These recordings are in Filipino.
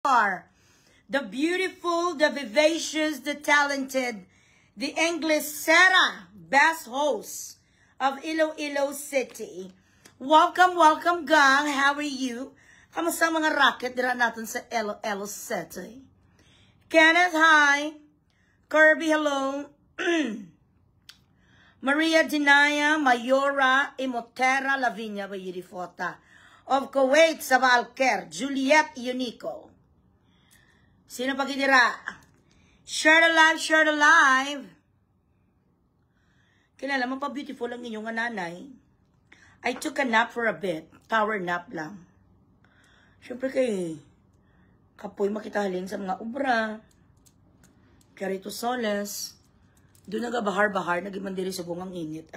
are the beautiful, the vivacious, the talented, the English Sarah, best host of Iloilo City. Welcome, welcome gang. How are you? Kamusta mga rocket dira natin sa Iloilo City? Kenneth, hi. Kirby, hello. Maria Dinaya, Mayora, Imotera, Lavinia, Bayirifota. Of Kuwait, Sabalker, Juliet Unico. Sino pa gitira? Share the live, share the live. Kilala mo pa beautiful ang inyong nanay. I took a nap for a bit. Power nap lang. Siyempre kay kapoy makitahalin sa mga ubra. Carito Soles. Doon nagabahar-bahar, nagimandiri sa bungang init.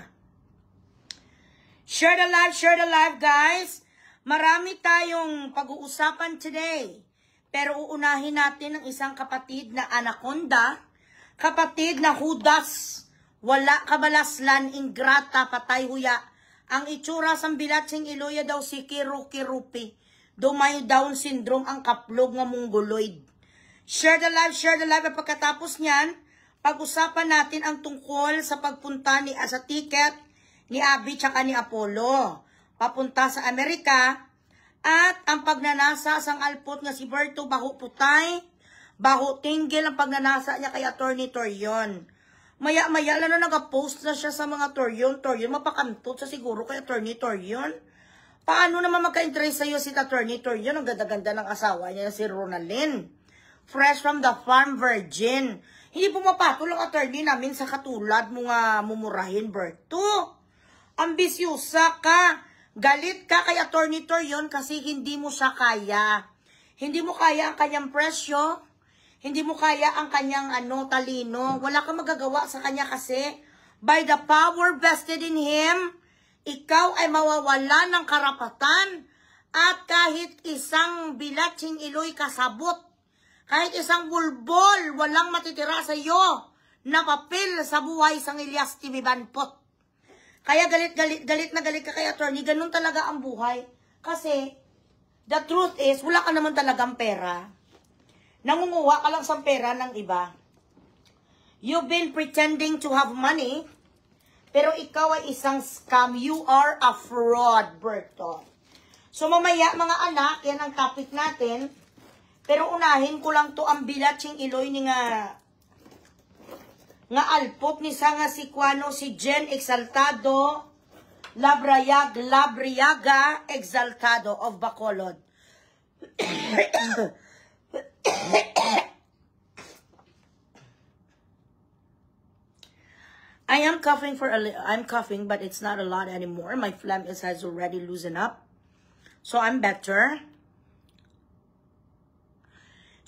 Share the live, guys. Marami tayong pag-uusapan today. Pero uunahin natin ang isang kapatid na anaconda. Kapatid na hudas. Wala kabalaslan, ingrata, patay huya. Ang itsura sang bilatsing iloya daw si Kirupi. Dumay Down syndrome ang kaplog nga mongoloid. Share the live. At pagkatapos niyan, pag-usapan natin ang tungkol sa pagpunta ni sa ticket ni Abby tsaka ni Apollo. Papunta sa Amerika. At ang pagnanasa sang alpot nga si Berto baho putay, baho tinggil ang pagnanasa niya kay Attorney Torion. Maya-maya lang na nag-post na siya sa mga Torion, mapakantot sa siguro kay Attorney Torion. Paano naman magka-interest sa'yo si Attorney Torion? Ang ganda-ganda ng asawa niya si Ronaldin. Fresh from the farm, virgin. Hindi pumapatol ang attorney namin sa katulad mo nga mumurahin, Berto. Ambisyosa ka. Galit ka kay Attorney Torion kasi hindi mo siya kaya. Hindi mo kaya ang kanyang presyo. Hindi mo kaya ang kanyang talino. Wala kang magagawa sa kanya kasi by the power vested in him, ikaw ay mawawala ng karapatan at kahit isang bilatsing iloy kasabot, kahit isang bulbol, walang matitira sa iyo na papel sa buhay sang Ilyas Timibanpot. Kaya galit ka kay attorney. Ganun talaga ang buhay. Kasi the truth is, wala ka naman talagang pera. Nangunguha ka lang sa pera ng iba. You've been pretending to have money, pero ikaw ay isang scam. You are a fraud, Berto. So mamaya, mga anak, yan ang topic natin. Pero unahin ko lang to ang bilatsing iloy ni nga alpot ni nga si Kuano, si Jen Exaltado, Labriaga Exaltado of Bacolod. I'm coughing, but it's not a lot anymore. My phlegm has already loosened up. So I'm better.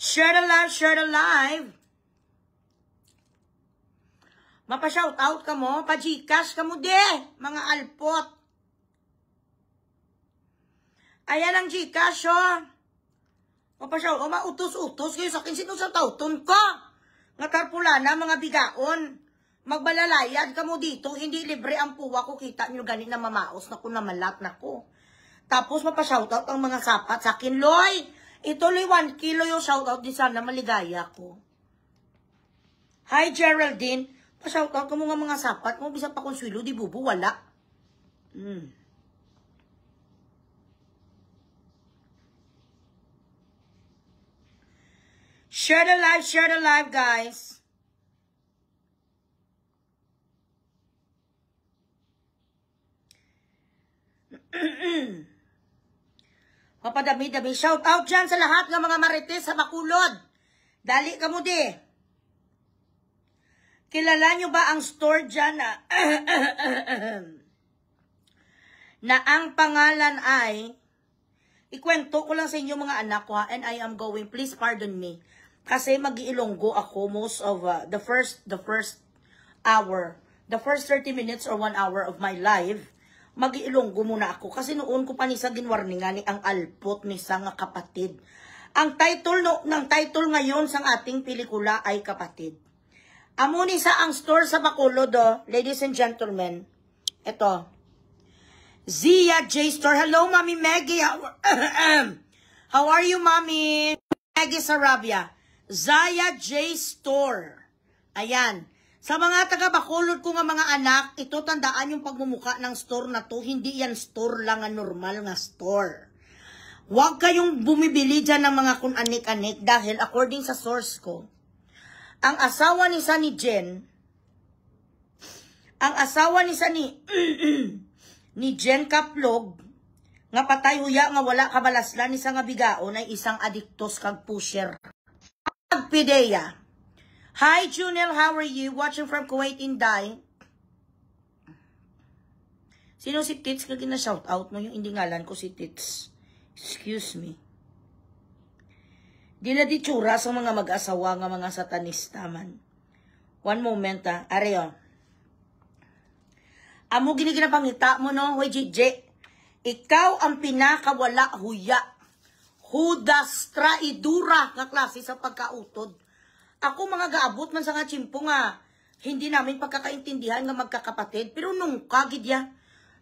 Share the live. Mapa-shoutout ka mo, pa-Gcash ka mo mga alpot. Ayan ang Gcash, Mapa-shoutout, mautos-utos kayo sa akin, sinusatauton ka. Nga tarpulana, mga bigaon. Magbalalayad ka mo dito, hindi libre ang puwa ko, kita nyo ganit na mamaos na ko na malat na ko. Tapos mapa-shoutout ang mga sapat sa akin, Loy, ito Loy, 1 kilo yung shoutout din sana, maligaya ko. Hi Geraldine, pa-shoutout ka mo nga mga sapat mo, bisa pa konsuelo, di bubo, wala. Share the live, guys. Mapadami-dami. Shout out dyan sa lahat ng mga marites sa Bacolod. Dali ka mo Kilala nyo ba ang store dyan na ang pangalan ay, ikwento ko lang sa inyo mga anak ko and I am going, please pardon me, kasi mag-iilonggo ako most of the first hour, the first 30 minutes or 1 hour of my live, mag-iilonggo muna ako. Kasi noon ko pa ni sa ginwarningan ni ang alpot ni sa nga kapatid. Ang title ng title ngayon sa ating pelikula ay Kapatid. Amo ni sa ang store sa Bacolod, ladies and gentlemen. Ito. Zia J Store. Hello, Mommy Maggie. How are you, Mommy? Peggy Sarabia, Zaya J. Store. Ayan. Sa mga taga-Bacolod ko nga mga anak, ito tandaan yung pagmumuka ng store na to. Hindi yan store lang, ang normal nga store. Huwag kayong bumibili dyan ng mga kun-anik-anik dahil according sa source ko, ang asawa ni Sunny Jen, ni Jen Kaplog, nga patay huya nga wala kabalaslan isa nga bigaon ay isang adiktos kag pusher. Pagpideya. Hi Junel, how are you? Watching from Kuwait, Inday. Sino si Tits? Kag na-shout out mo yung hindi ngalan ko si Tits. Excuse me. Di na di tsura sa mga mag-asawa nga mga satanista man. One moment ha. Areo. Amo giniginapangita mo no, hoy Gigi. Ikaw ang pinakawala huya. Hudas traidura nga klase sa pagkautod. Ako mga gaabot man sa nga tsimpo nga hindi namin pagkakaintindihan nga magkakapatid. Pero nung kagidya,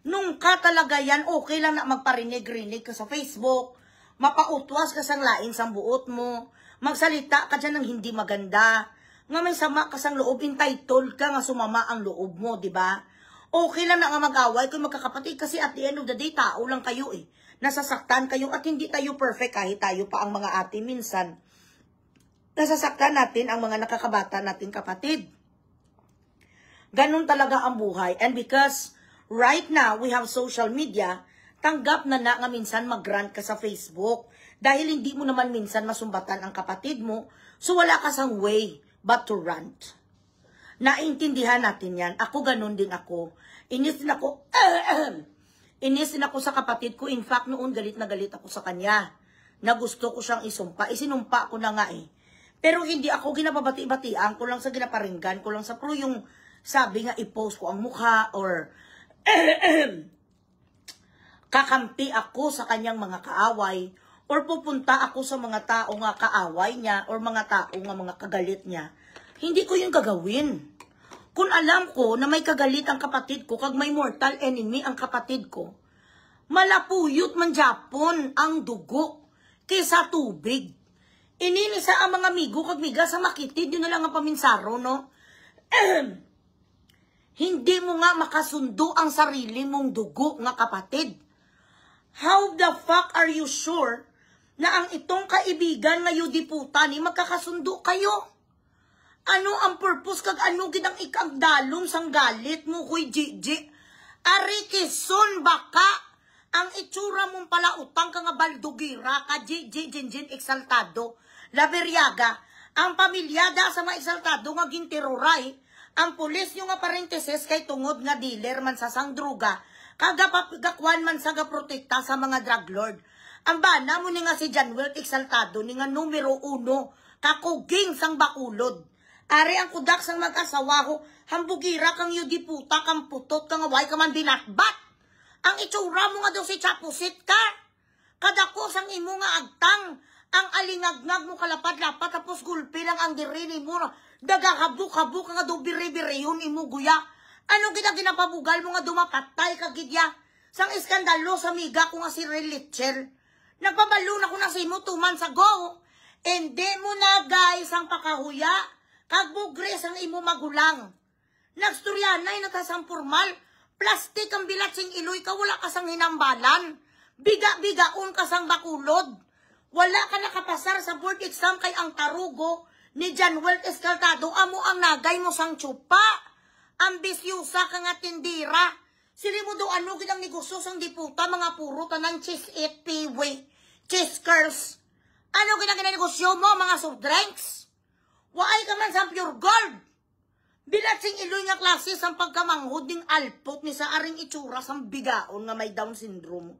nung ka talaga yan, okay lang na magparinig-rinig ka sa Facebook. Mapautwas ka sang lain sang buot mo. Magsalita ka dyan ng hindi maganda. Nga may sama ka sang loob, entitled ka nga sumama ang loob mo, di ba? Okay lang na nga mag-away kung magkakapatid kasi at the end of the day, tao lang kayo eh. Nasasaktan kayo at hindi tayo perfect kahit tayo pa ang mga ate minsan. Nasasaktan natin ang mga nakakabata nating kapatid. Ganun talaga ang buhay. And because right now, we have social media, tanggap na nga minsan mag-rant ka sa Facebook. Dahil hindi mo naman minsan masumbatan ang kapatid mo, so wala ka sang way but to rant. Naintindihan natin yan. Ako ganun din ako. Inis din ako. Inis din ako sa kapatid ko. In fact, noon galit na galit ako sa kanya. Na gusto ko siyang isumpa. Isinumpa ko na nga eh. Pero hindi ako ginapabati-batian ko lang sa ginaparinggan ko lang sa pro yung sabi nga i-post ko ang mukha or kakampi ako sa kanyang mga kaaway or pupunta ako sa mga tao nga kaaway niya or mga tao nga mga kagalit niya. Hindi ko yung gagawin. Kung alam ko na may kagalit ang kapatid ko, kag may mortal enemy ang kapatid ko, malapuyot man Japon ang dugo kaysa tubig. Ininisa ang mga amigo kag miga sa makitid, yun na lang ang paminsaro, no? Hindi mo nga makasundo ang sarili mong dugo nga kapatid. How the fuck are you sure na ang itong kaibigan nga yudiputa ni magkakasundo kayo? Ano ang purpose kag ano gid ang ikagdalom sang galit mo kuy Gigi? Ari kison baka ang itsura mong pala utang ka nga baldugira ka Gigi Jinjin eksaltado. Laberiaga, ang pamilyada sa mga eksaltado nga ginteroray, ang pulis nyo nga parenthesis kay tungod nga dealer man sa sang druga, kagapagakwan man sa gaprotekta sa mga drug lord. Ang bana mo ni nga si Januel eksaltado ni nga numero 1, kakuging sang Bacolod. Ari ang kudak sang mag-asawa ko, hambugira kang yudiputa, kang putot, kang away ka man binatbat. Ang itsura mo nga daw si Chapusit ka. Kadako sang imo nga agtang, ang alingagnag mo kalapad-lapad, tapos gulpi lang ang dirini mo. Dagakabuk-habuk nga daw biri-biri yun imo guya. Ano ginapabugal mo nga dumapatay ka gidya? Sang iskandalo sa miga ko nga si Relitcher. Nagpabalo na ko na sa imo 2 months ago. Hindi mo na guys ang pakahuya. Kagbugres ang imo magulang. Nagstoryanay natasang formal. Plastik ang bilat sing iloy ka, wala ka sang hinambalan. Biga-bigaon ka sang Bacolod. Wala ka nakapasar sa board exam kay ang tarugo ni Januel Escaltado. Amo ang nagay mo sang tsupa. Ambisyusa ka nga tindira. Sili mo do ano gidang negosyo sang diputa, mga puro tanang cheese it, piwi, cheese curls. Ano gidang negosyo mo, mga soft drinks? Waay ka man sa pure gold. Bilat sing iloy nga klase sang pagkamanghod ning alpot ni sa aring itsura sang bigaon nga may Down syndrome.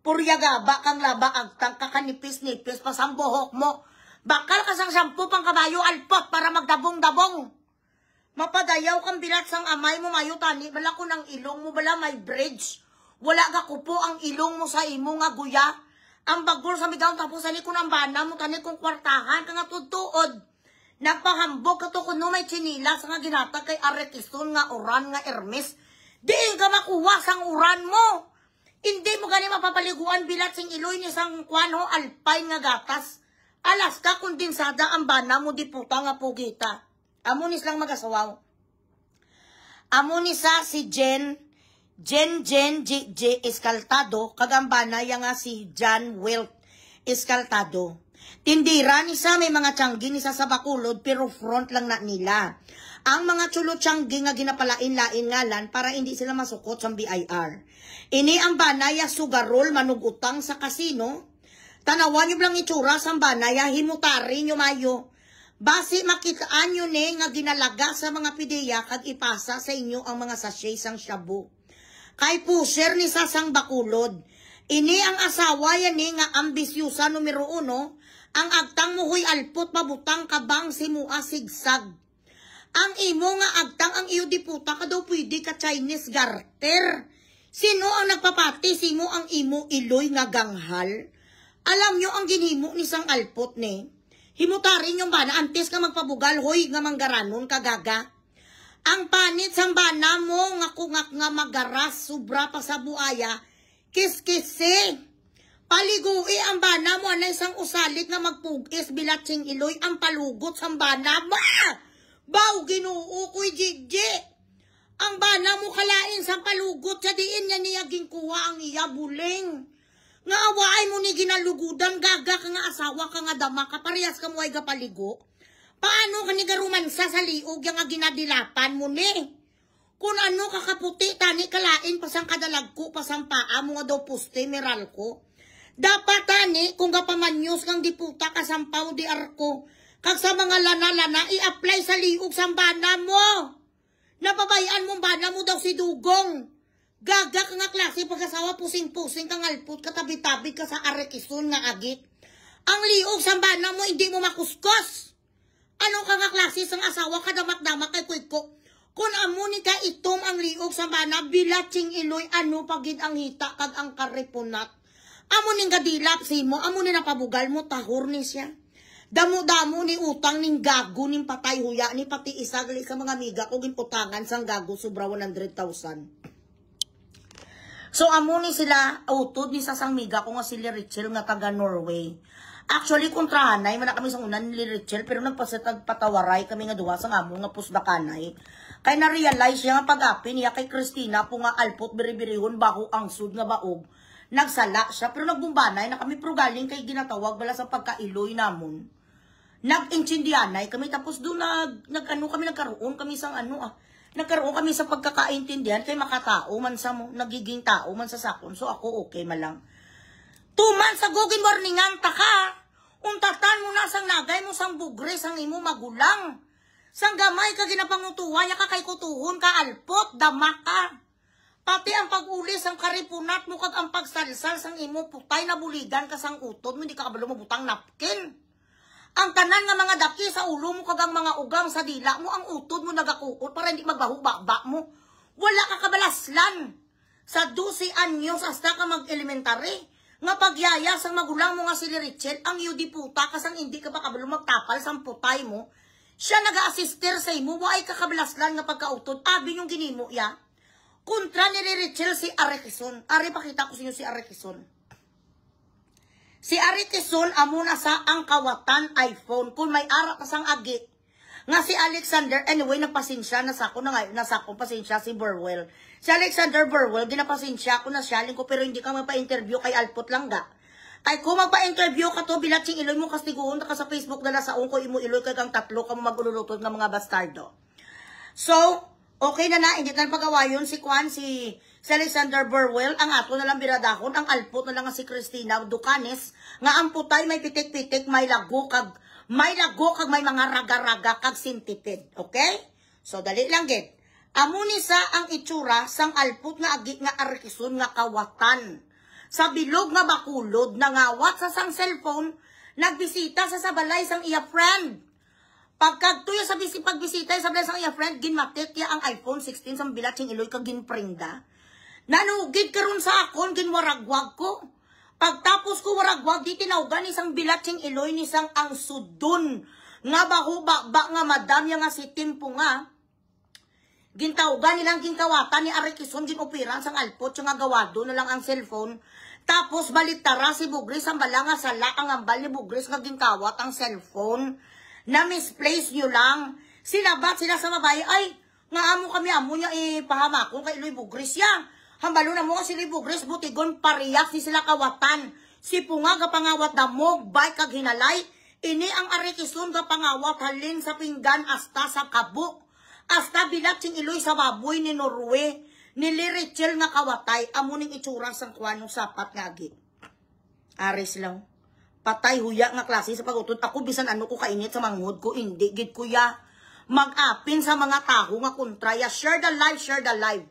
Puryagaba kang laba agtang kakanipis-nipis pa sang buhok mo. Bakal ka sang shampoo pang kabayo alpot para magdabong-dabong. Mapadayaw kang bilat sang amay mo mayo tani bala ko ng ilong mo bala may bridge. Wala ka kupo ang ilong mo sa imo nga guya. Ang bagol sa midaw tapos ani ko ng bana mo tani kung kwartahan ka nga tutuod. Nagpahambog ka to kuno may chinilas nga ginatag kay Aretison nga oran nga Hermes. Diin ka makuha sang uran mo. Hindi mo gani mapapaliguan bilat sing iloy ni sang kwano alpine nga gatas. Alaska kondensada ang bana mo di puta nga pugita. Amunis lang magasawaw. Amunisa si Jen Escaltado, kagambana yang nga si John Wilt Escaltado. Tindira ni sa may mga tiyanggi ni sa Bacolod pero front lang na nila. Ang mga chulo tiyanggi nga ginapalain-lain ngalan para hindi sila masukot sa BIR. Ini ang banaya sugarol manugutang sa kasino. Tanawan nyo lang itsura sa banaya himutari nyo mayo. Basi makitaan nyo ne nga ginalaga sa mga pideya kag ipasa sa inyo ang mga sachet sang shabu. Kay pusher ni Sasang Bacolod. Ini ang asawa yan ni nga ambisyusa numero 1. Ang agtang mo huy alpot mabutang kabang si mua sigsag. Ang imo nga agtang ang iyo diputa ka daw pwede ka Chinese garter. Sino ang nagpapati simo ang imo iloy nga ganghal? Alam nyo ang ginhimo ni sang alpot ne. Himutarin yung bana, antes ka magpabugal, hoy nga manggaranon kagaga. Ang panit sang bana mo, nga kungak nga magaras, sobra pa sa buaya, kiskisi. Paligui ang bana mo, anay sang usalit nga magpugis, bilatsing iloy, ang palugot sang bana mo. Baw, ginoo ko'y jigji. Ang bana mo kalain sang palugot, sa diin niya niya ginkuha ang iya buling. Nga awaay mo ni ginalugudan, gaga ka nga asawa ka nga dama ka, parehas ka mo ay gapaligo. Paano ka ni garumansa sa liog yung nga ginadilapan mo ni? Kung ano kakaputi, tani kalain pasang kadalagko, pasang paa mo nga daw puste, meral ko. Dapat tani, kung gapamanyos kang diputa kasampaw di arko, kag sa mga lana-lana, i-apply sa liog sa bana mo. Napabayaan mo bana mo daw si Dugong. Gaga ka nga klase pag-asawa pusing-pusing kang alput katabi-tabi ka sa arekison nga agit. Ang liog sa bana mo hindi mo makuskos. Ano ka nga klase sang asawa kadamak-damak kay kuiko? Kung amuni ka itom ang liog sa bana bilatsing iloy ano pagid ang hita kag ang karipunat. Amuning gadilap simo amunin napabugal mo tahor ni siya. Damo-damo ni utang ning gago ning patay huya ni pati isagali sa mga miga ko ginputangan sang gago sobra 100,000. So, amuni sila, utod ni Sasang Miga ko nga si Richel nga taga Norway. Actually, kontrahanay, man kami sa unan ni Richel, pero nagpasatag patawaray kami nga duha sa amo nga pusdakanay. Kaya na-realize siya nga pag-apin niya kay Christina po nga alpot biribirihon baho ang sud nga baog. Nagsala siya, pero nagbumbanay na kami progaling kay ginatawag bala sa pagkailoy namon. Nag-intindianay kami, tapos doon nagkaroon kami sang nagkaroon kami sa pagkakaintindihan kay makatao man sa mo, nagiging tao man sa sakon. So ako okay malang. 2 months ago morningan ta ka. Untatan mo na sang nagay mo sang bugre sang imo magulang. Sang gamay ka ginapangutuwa niya ka kay kutuhon ka alpot, dama ka. Pati ang pag-ulis ang karipunat mo kag ang pagsalsal sang imo putay na buligan ka sang utod mo, hindi ka kabalo mo butang napkin. Ang tanan nga mga daki sa ulo mo kagang mga ugang sa dila mo, ang utod mo nagakuot para hindi magbahu-baba mo. Wala ka kabalaslan. Sa 12 anyos hasta ka mag-elementary, nga pagyaya sang magulang mo nga si Richel, ang yudi puta kasang hindi ka pa kabalo magtapal sang putay mo, siya naga-assister sa imo, waay ka kabalaslan nga pagkautod, abi yung ginimo ya. Kontra ni Richel si Arekison. Ari pakita ko sa inyo si Arekison. Si Ari Quezon amo na sa ang kawatan iPhone kung may ara pa sang agi. Nga si Alexander, anyway, nagpasensya na sa ako na ngayon, nasa akong pasensya si Burwell. Si Alexander Burwell, ginapasensya ko na siya, ko pero hindi ka magpa-interview kay Alpot lang ga. Kay kung magpa-interview ka to, bilatsing iloy mo kastiguon ka sa Facebook na nasa ko imo iloy kay kang tatlo ka mo magululutod ng mga bastardo. So, okay na hindi na pagawayon si Kwan, si Alexander Burwell, ang ato na lang biradahon, ang alpot na lang si Christina Ducanes, nga ang putay may pitik-pitik, may lago kag may mga raga-raga kag sintitid. Okay? So, dali lang gid. Amuni sa ang itsura sang alpot nga agi nga Arkison nga kawatan. Sa bilog nga Bacolod, nangawat sa sang cellphone, nagbisita sa sabalay sang iya friend. Pagkagtuyo sa pagbisita sa sabalay sang iya friend, ginmatik ya ang iPhone 16 sang bilatsing iloy kag ginprinda. Nanugid karon sa akon, ginwaragwag ko. Pagtapos ko waragwag, di tinawgan isang bilatsing iloy ni sang ang sudon. Nga baho-ba nga madam nga si Timpo nga. Gintawgan nilang ginkawatan ni Arekison, ginoperan sang alpot, yung nga gawado na lang ang cellphone. Tapos baliktara si Bugris ang balanga sa ang ambal ni Bugris nga ginkawat ang cellphone na misplace nyo lang. Sinabat sila sa babae, ay, nga amo kami amo niya ipahamakon kay Iloy Bugris ya. Hambalo na mo si Iloy Bugris, butigon pariyak si sila kawatan. Si Punga kapangawat damog, bay kag hinalay. Ini ang arikison kapangawat halin sa pinggan hasta sa kabuk. Hasta bilat sing Iloy sa baboy ni Norway. Nili Rachel nga kawatay, amo ning itsura sang kwanong sapat nga agi. Aris lang. Patay huya nga klase sa pagutod. Ako bisan ano ko kainit sa manghod ko, hindi gid kuya. Mag-apin sa mga taho nga kontraya. Share the live, share the live.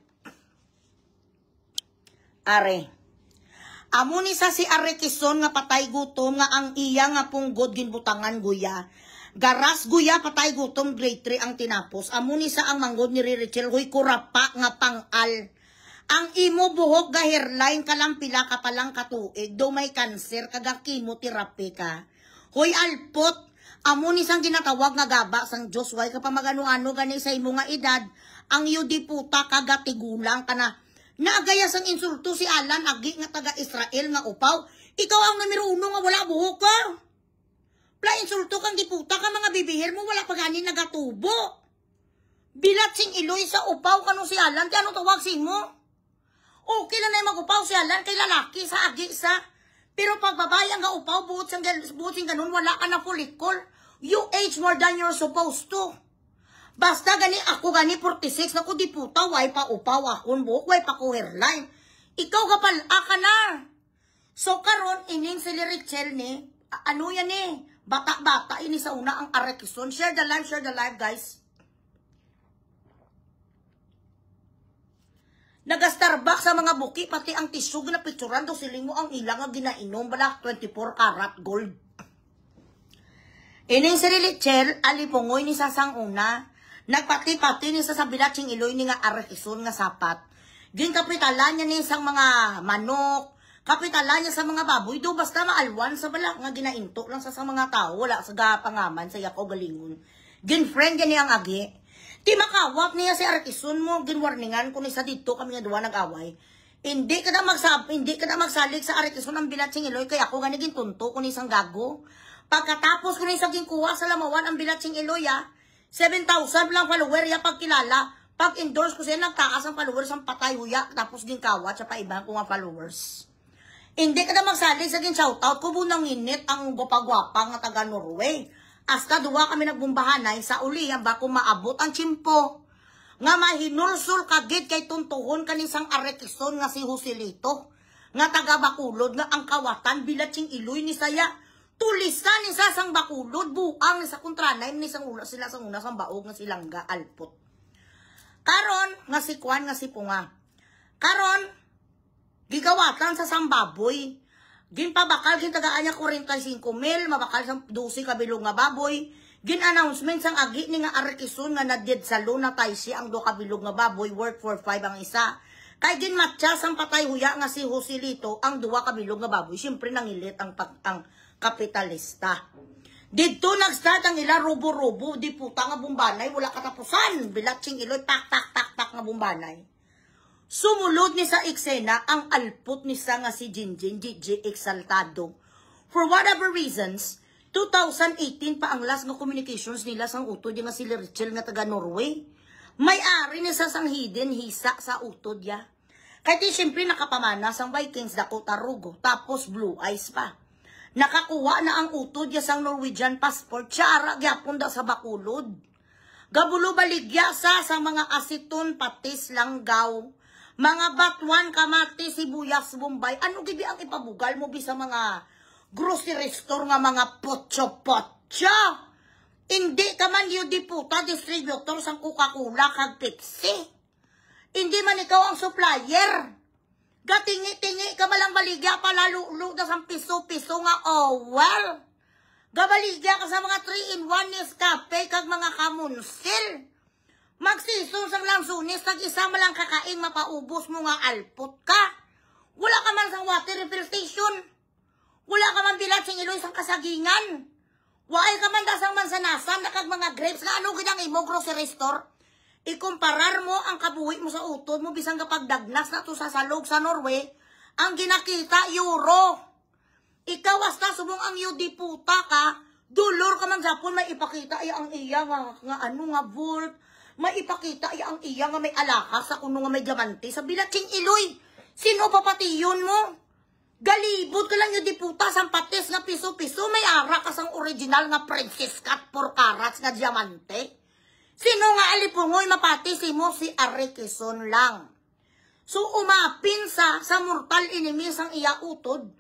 Are. Amo ni sa si Are Quezon nga patay gutom nga ang iya nga punggod ginbutangan guya. Garas guya patay gutom grade 3 ang tinapos. Amo ni sa ang manggod ni Rachel huy kurapa nga pangal. Ang imo buhok ga hairline kalampila ka palang katuig do may kanser kaga chemotherapy ka. Hoy alpot, amo ni sang ginatawag nga gaba sang Diyos way ka pa magano-ano gani sa imo nga edad. Ang yudi puta kaga tigulang kana. Naagaya sang insulto si Alan agi nga taga Israel nga upaw. Ikaw ang numero 1 nga wala buhok ka. Insulto kang giputa ka mga bibihir mo, wala pa gani nagatubo. Bilat sing Iloy sa upaw kano si Alan, kaya ano tawag si mo? Okay lang na mag-upaw si Alan kay lalaki sa agi sa. Pero pag babae ang upaw, buot sing ganun, wala ka na follicle. You age more than you're supposed to. Basta gani ako gani 46 na ko di puta, way pa upaw akong buhok, way pa ko hairline. Ikaw kapal, ka na. So karon ining si Rachel ni, ano yan eh, bata-bata ini sa una ang Are Quezon. Share the live guys. Naga-Starbucks sa mga buki, pati ang tissue na picturean do siling mo ang ilang nga ginainom bala 24 karat gold. Ining si Rachel, alipungoy ni sasang una, nagpati-pati ni sa bilatsing Iloy ni nga Are Quezon nga sapat. Ginkapitalan niya ni isang mga manok, kapitalan niya sa mga baboy, do basta maalwan sa bala nga ginainto lang sa mga tao, wala sa gapangaman sa yako galingon. Ginfriend niya ang agi. Ti makawap niya si Are Quezon mo, ginwarningan kung isa dito kami nga duwa nag-away. Hindi ka na magsalig sa Are Quezon ang bilatsing Iloy, kaya ako gani gintunto kung isang gago. Pagkatapos ko na isang ginkuha sa Lamawan ang bilatsing Iloy, 7,000 lang follower ya pagkilala. Pag-endorse ko siya, nagtakas ang followers ang patay huya, tapos ginkawat sa paibang ko nga followers. Hindi ka na magsalig sa gin-shoutout ko bunang init ang gwapa-gwapa nga taga Norway. Hasta duwa kami nagbumbahanay sa uli ang bako maabot ang tsimpo. Nga mahinulsul kagid kay tuntuhon kanisang Are Quezon nga si Joselito. Nga taga Bakulod nga ang kawatan bilatsing Iloy ni saya. Tulisan ni sa sang Bakulod buang ni sa kontranay ni sang una sila sang una sang baog nga silangga alpot. Karon nga si Kwan nga si Punga. Karon gigawatan sa sambaboy. Ginpabakal, gintagaan niya 45,000, mabakal sa 12 kabilog nga baboy. Gin-announcement sang agi ni nga Are Quezon nga nadid sa luna tay si ang 2 kabilog nga baboy, worth for 5 ang isa. Kay ginmatcha sang patay huya nga si Joselito ang 2 kabilog nga baboy. Siyempre nangilit ang kapitalista. Dito nag-start ang ila rubo-rubo, di puta nga bumbanay, wala katapusan. Bilatsing Iloy, tak-tak-tak-tak nga bumbanay. Sumulod ni sa eksena ang alput ni sa nga si Jinjin, Gigi Exaltado. For whatever reasons, 2018 pa ang last nga communications nila sang utod nga si Rachel nga taga Norway. May-ari ni sa sang hidden hisa sa utod ya. Kaya di siyempre nakapamana sang Vikings Dakota Rugo, tapos Blue Eyes pa. Nakakuha na ang utod ya sang Norwegian passport, tsara gyapon da sa Bakulod. Gabulo baligya sa mga asiton, patis, langgaw, mga batuan, kamatis, sibuyas, bombay. Ano gibi ang ipabugal mo bisa mga grocery store nga mga potso-potso? Hindi ka man yung diputa, distributor sang Coca-Cola kag Pepsi. Hindi man ikaw ang supplier. Gatingi-tingi ka malang baligya palalulo na sang piso-piso nga well. Gabaligya ka sa mga 3-in-1 Nescafe kag mga kamunsil. Magsisong sang langsunis, tag-isa malang kakain, mapaubos mo nga alpot ka. Wala ka man sang water refill station. Wala ka man bilatsing Iloy sang kasagingan. Waay ka man dasang mansanasan, nakag mga grapes, nga ano ganyang imo grocery store. Ikumparar mo ang kabuhi mo sa utod mo, bisang kapag dagnas na to sa salog sa Norway, Ang ginakita, euro. Ikaw hasta subong ang yudi puta ka, dulor ka man sapon, may ipakita ay ang iya nga ano nga volt, may ipakita ay ang iya nga may alahas sa kuno nga may diamante. Sa bilating iloy, sino papatiyon mo? Galibot ka lang yudi puta, sampates nga piso-piso, may ara ka sang original nga princess cut 4 carats nga diamante. Sino nga alipungoy mapati si mo? Si Ari Quezon lang. So umapin sa mortal enemy sang iya utod,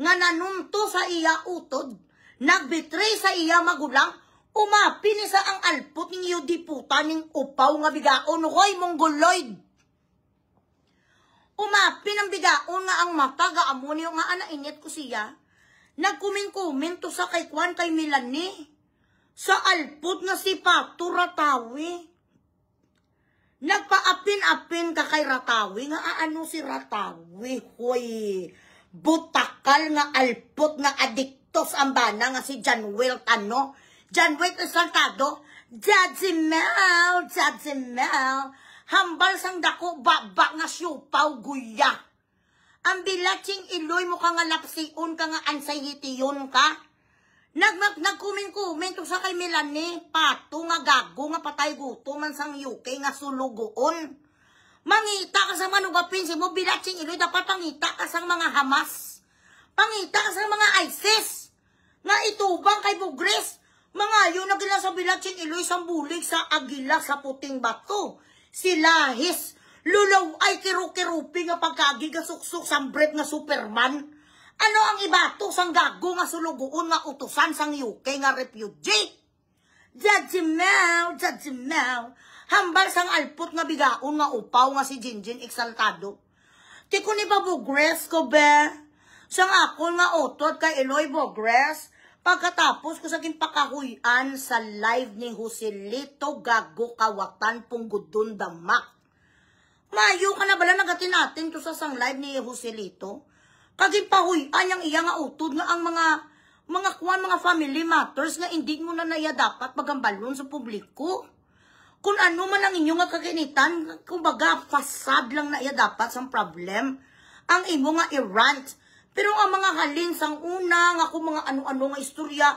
nga nanunto sa iya utod, nagbetray sa iya magulang, umapin sa ang alpot ng yudi puta ning upaw nga bigaon, hoy mongoloid. Umapin ang bigaon nga ang mata, gaamon yung nga anainit ko siya, nagkumin-kumin to sa kay Kwan kay Melanie, sa alpot nga si Pato Ratawi. Nagpaapin-apin ka kay Ratawi, nga ano si Ratawi, hoy, butakal nga alpot nga adiktos ang bana nga si John Wilt, ano? John Wilt Exaltado, Jadzimel, hambal sang dako, baba nga syupaw, guya. Ang bilatsing iloy mo ka nga lapsion ka nga ansayitiyon ka. Nagkumin-kumin to sa kay Melanie, Pato nga gago nga patay guto man sang UK nga sulugoon. Mangita ka sa manugapin si mo, bilatsing iloy, dapat pangita ka sa mga Hamas. Pangita ka sa mga ISIS. Nga itubang kay Bugres. Mga yun na gila sa bilatsing iloy, sambulig sa agila sa puting bato. Silahis, lulaw ay kiru-kirupi nga pagkagigasuksok sambret nga Superman. Ano ang ibato sang gago nga sulugoon nga utusan sang UK nga refugee? Jadzimel, hambal sang alpot nga bigaon nga upaw nga si Jinjin Exaltado. Ti ko ni ba Bugres ko be? Sang ako nga utot kay Eloy Bugres, pagkatapos ko sa pakahuyan sa live ni Joselito gago kawatan punggudon damak. Mayo ka na bala nagatin natin to sa sang live ni Joselito? Kaging pahuyan yang iya nga utod nga ang mga family matters nga hindi mo na naya dapat magambalon sa publiko. Kung ano man ang inyo nga kaginitan, kumbaga fasad lang na iya dapat sa problem. Ang imo nga i-rant. Pero ang mga halin sang una nga kung mga ano-ano nga istorya,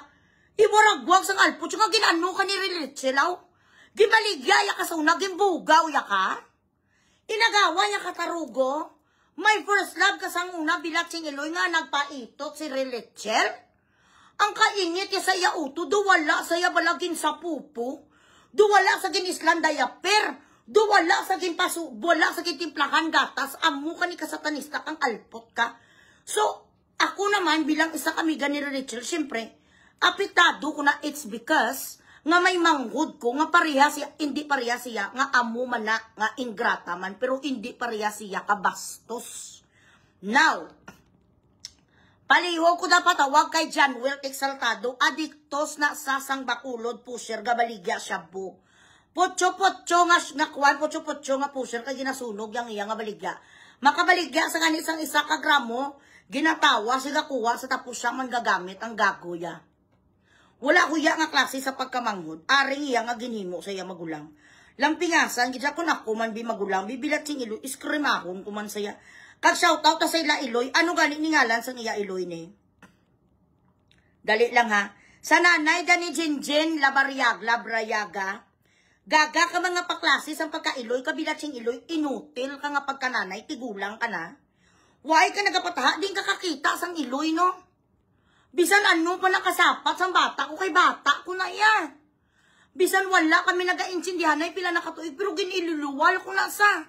iwaragwag sang alpot, yung nga ginano ka ni Rilitselaw. Gimaligya ka sa una, gimbugaw ya ka. Inagawa niya katarugo. My first love kasang una bilatsing iloy nga nagpaitot si Rilitsel. Ang kainit ya sa iya uto, duwala sa iya balagin sa pupo, duwala sa gin Islanda yaper, duwala sa gin pasu, wala sa gin timplakan gatas, amu ka ni kasatanista kang alpot ka. So, ako naman bilang isa kamiga ni Rilitsel, syempre, apitado ko na it's because nga may manghud ko, nga pareha siya, hindi pareha siya, nga amo man na, nga ingrata man, pero hindi pareha siya kabastos. Now, paliho ko dapat tawag kay John Wilt Exaltado, adiktos na sasang bakulod, pusher, gabaligya, shabu. Potso-potso nga kwan, potso-potso nga pusher, kay ginasunog yang iya nga baligya. Makabaligya sa kanisang isa ka gramo, ginatawa, siga kuha, sa tapos siya man gagamit ang gagoya. Wala kuya nga klase sa pagkamanghod. Aring iya nga ginhimo sa iya magulang. Lampingasan, gidya ko na kuman bi magulang, bibilat sing iloy, iskrimahon kuman saya. Kag shoutout ta sa ila iloy, ano gali ni ngalan sang iya iloy ni? Dali lang ha. Sa nanay da ni Jinjin Labrayaga, gaga ka mga paklase sang pagkailoy, kabilat sing iloy, inutil ka nga pagkananay, tigulang ka na. Why ka nagapataha, din ka kakita sang iloy no? Bisan ano pa nakasapat sang bata ko, kay bata ko na iya. Bisan wala kami nag-aintindihan ay pila nakatuig, pero giniluluwal ko na sa.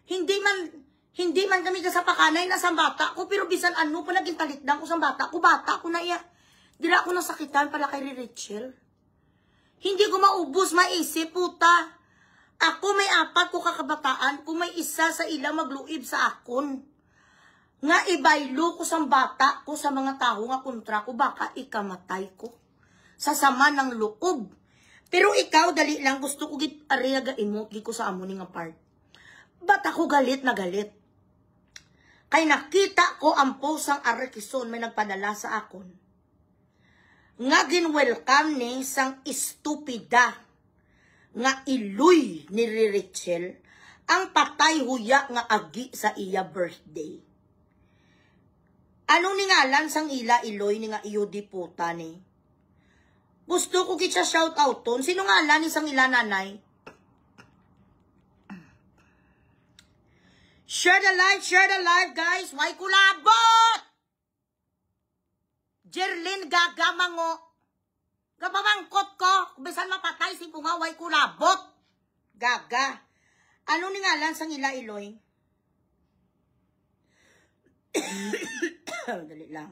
Hindi man kami kasapakanay na sang bata ko, pero bisan ano pa naging talitdang ko sang bata ko na iya. Dila ko nasakitan pala kay Rachel. Hindi ko maubos, maisip, puta. Ako may 4 ko kakabataan, kung may isa sa ilang magluib sa akon. Nga ibaylo ko sang bata ko sa mga tao nga kontra ko, baka ikamatay ko. Sa sama ng loob. Pero ikaw, dali lang, gusto ko ariaga imo, ko sa amo nga part. Ba't ako galit na galit? Kay nakita ko ang posang Ari Quezon may nagpadala sa akon. Nga ginwelcome ni sang estupida nga iloy ni Rachel ang patay huya nga agi sa iya birthday. Ano ni ngalan sang ila iloy ni nga iyo di puta ni? Gusto ko kitsa shout out ton. Sino ngalan ni sang ila nanay? Share the live, guys. Why kulabot? Jerlyn gagamango. Gapamangkot ko. Bisan mapatay si nga why kulabot. Gaga. Ano ni ngalan sang ila iloy? Dali lang.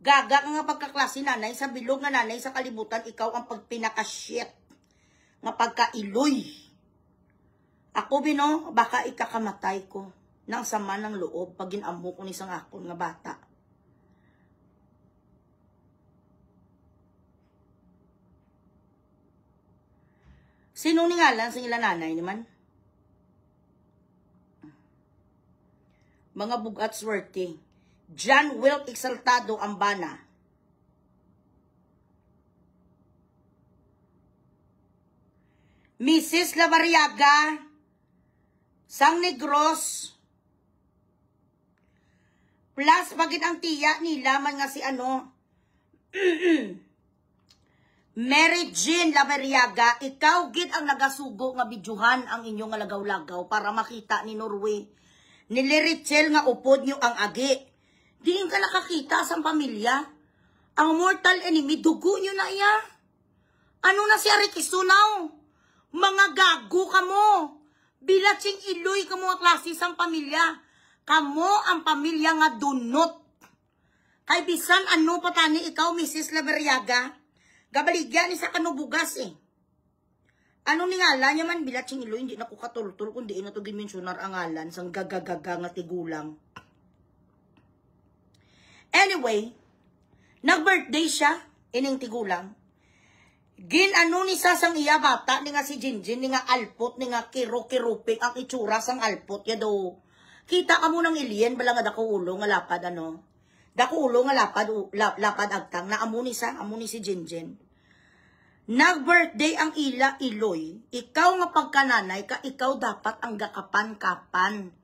Gaga ka nga pagkaklase nanay, sa bilog nga nanay, sa kalibutan, ikaw ang pagpinaka-shit nga pagkailoy. Ako, bino, baka ikakamatay ko ng sama ng loob pag ginamho ko ni sang akon nga bata. Sino ni ngalan sa ila nanay naman? Mga bugat swerte. John Will Exaltado Ambana. Mrs. Lavariaga Sang Negros. Plus, bagit ang tiya nila man nga si ano. Mary Jean Lavariaga, ikaw gid ang nagasugo nga bidyuhan ang inyong nga lagaw-lagaw para makita ni Norway. Nilirichel nga upod nyo ang agi. Diin ka nakakita sa pamilya. Ang mortal enemy, dugo nyo na iya. Ano na si Arikisunaw? Mga gago ka mo. Bilatsing iloy ka mo ang klase sa pamilya. Kamo ang pamilya nga dunot. Kay bisan ano patani ikaw, Mrs. Lavariaga. Gabaligyan ni sa kanubugas eh. Ano ni ngalan niya man, bilatsing iloy, hindi na ko katultul, kundi na to gimensionar ang ngalan sang gagagaga nga tigulang. Anyway, nag-birthday siya, ining tigulang. Ano ni sang iya bata, ni nga si Jinjin, ni nga alpot, ni nga kiro-kiruping, ang itsura sang alpot, ya do. Kita ka mo ng alien, bala nga dako ulo, nga lapad ano. Dako ulo, nga lapad agtang, na amo ni si Jinjin. Nag-birthday ang ila iloy, ikaw nga pagkananay ka, ikaw dapat ang gakapan-kapan.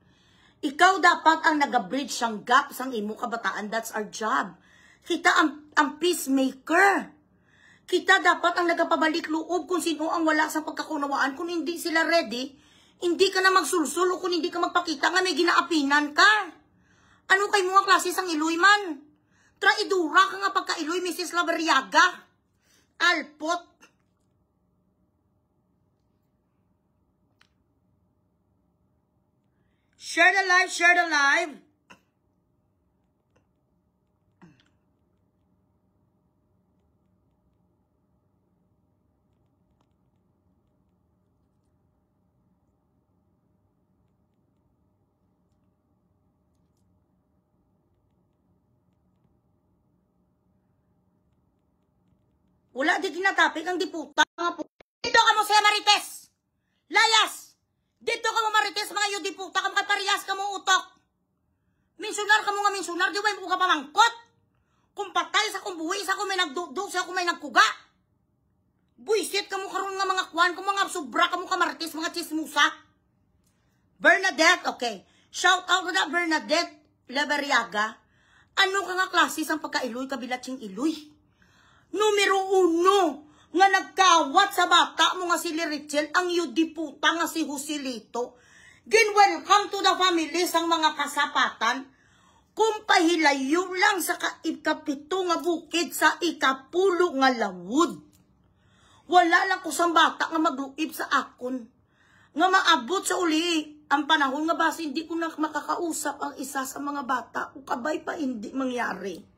Ikaw dapat ang nag-bridge sang gap sang imo kabataan. That's our job. Kita ang peacemaker. Kita dapat ang nagapabalik loob kung sino ang wala sa pagkakunawaan. Kung hindi sila ready, hindi ka na magsulsul o kung hindi ka magpakita nga may ginaapinan ka. Ano kay mga klase sang iloy man? Traidura ka nga pagka-iloy, Mrs. Lavariaga. Alpot. Share the live, share the live. Wala di kinatapik ang diputa. Dito ka mo siya Marites. Layas. Dito ka mo Marites mga yung diputa. Ka parehas ka mo utok. Mensunar ka mo nga mensunar. Di ba yung ka pamangkot? Kung patay sa kung buwi sa kung may nagdugdug sa kung may nagkuga. Buisit ka mo karoon nga mga kwan. Kung mga sobra ka mo ka Marites. Mga chismusa. Bernadette. Okay. Shout out na Bernadette Lavariaga. Ano ka nga klase sang pagka-iloy kabilatsing iloy? Numero 1 nga nagkawat sa bata mo nga si Lirichel, ang yudiputa nga si Joselito. Welcome to the family sang mga kasapatan. Kung pahilayo lang sa ikapito nga bukid sa ikapulo nga lawod. Wala lang ko sang bata nga magluib sa akon. Nga maabot sa uli ang panahon nga base hindi ko na makakausap ang isa sa mga bata. O kabay pa hindi mangyari.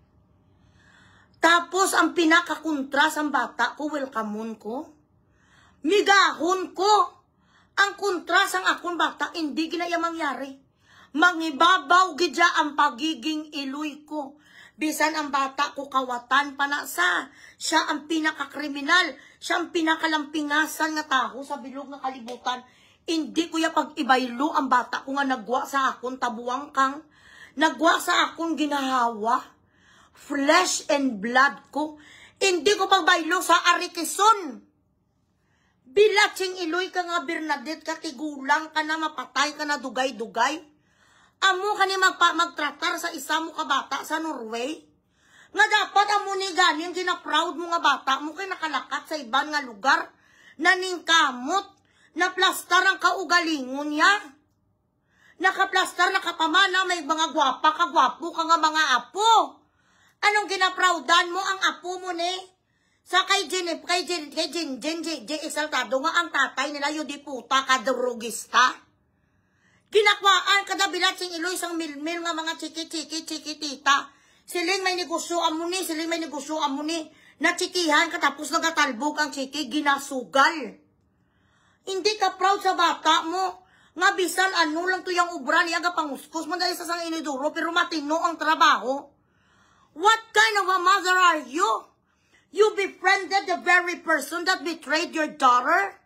Tapos, ang pinakakontra sa bata ko, welcome ko. Migahon ko. Ang kontra sa akong bata, hindi ginaya mangyari. Mangibabaw gidya ang pagiging iloy ko. Bisan ang bata ko kawatan panasa. Siya ang pinakakriminal. Siya ang pinakalampingasan nga tao sa bilog nga kalibutan. Hindi ko ya pag-ibaylo ang bata ko nga nagwa sa akong tabuang kang. Nagwa sa akong ginahawa. Flesh and blood ko. Hindi ko pagbaylo sa Arikison. Bilatsing iloy ka nga Bernadette, katigulang ka na, mapatay ka na dugay-dugay. Amo ka ni magtratar sa isa mo ka bata sa Norway? Nga dapat amo ni ganing gina-proud mo nga bata mo kay nakalakat sa ibang nga lugar, naningkamot, naplastar ang kaugalingon niya. Nakaplastar, nakapamana, may mga gwapa ka, gwapo ka nga mga apo. Anong gina-proudan mo ang apo mo ni? Sa kay Jen Exaltado nga ang tatay nila yung diputa kadrugista. Ginakwaan kada bilat sing iloy sang milmil nga mga chiki-tita. Siling may negosyo amo ni, natsikihan katapos nagatalbog ang chiki, ginasugal. Hindi ka proud sa bata mo. Nga bisan ano lang to yung ubra niya nga panguskos man dahil sa sang iniduro pero matino ang trabaho. What kind of a mother are you? You befriended the very person that betrayed your daughter?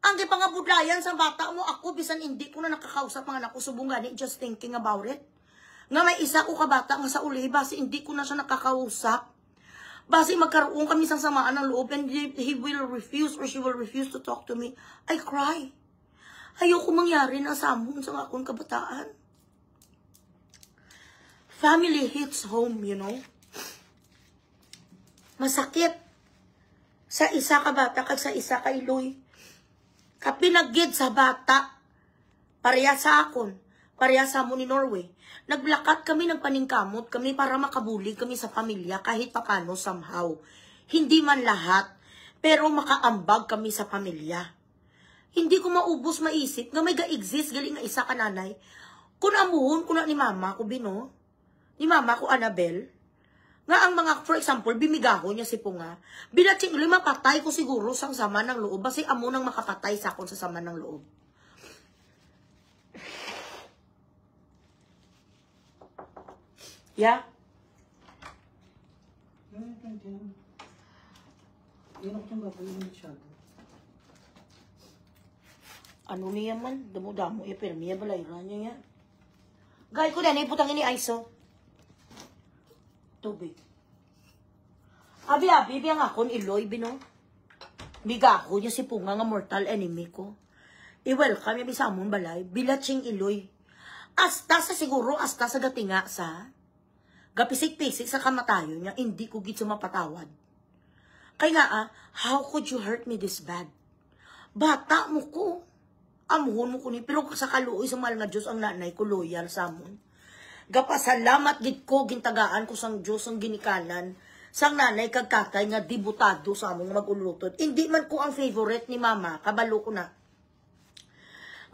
Ang gipangabudlayan sa bata mo, ako bisan hindi ko na nakakausap mga anak ko subong gani, just thinking about it. Nga may isa ko kabata nga sa uli, basi hindi ko na siya nakakausap. Basi magkaroon kami sang samaan ng loob and he will refuse or she will refuse to talk to me. I cry. Ayoko mangyari na sa amon sa akong kabataan. Family hits home, you know. Masakit sa isa ka bata kag sa isa ka iloy. Kapinagid sa bata, pareha sa akon, pareha sa amon ni Norway. Naglakat kami ng paningkamot kami para makabulig kami sa pamilya kahit papano somehow. Hindi man lahat, pero makaambag kami sa pamilya. Hindi ko maubos maisip nga may ga-exist galing nga isa ka nanay. Kung amuhon ko na ni mama ko Bino, ni mama ko Annabel, nga ang mga, for example, bimigaho niya si Punga, bilatsing ulit mapatay ko siguro sang sama ng loob, basi amo nang makapatay sa akon sa sama ng loob. Yeah? Yan ako yung gagawin masyado. Ano niya man? Damo-damo. Pero niya balayran niya yan. Gay ko na, putang ini ISO. Tubig. Abi-abi, biyang akon iloy, Bino. Bigaho niya si Punga nga mortal enemy ko. I-welcome niya sa amon balay. Bilatsing iloy. Asta sa siguro, asta sa gatinga sa gapisik-pisik sa kamatayo niya, hindi ko git sumapatawad. Kaya nga, how could you hurt me this bad? Bata mo ko. Amuhon mo ko ni, pero sa kaluoy sa mahal nga Diyos, ang nanay ko loyal sa amon. Gapasalamat gid ko, gintagaan ko sang Diyos, ang ginikanan, sang nanay kag tatay nga dibutado sa among magulutod. Hindi man ko ang favorite ni mama, kabalo ko na.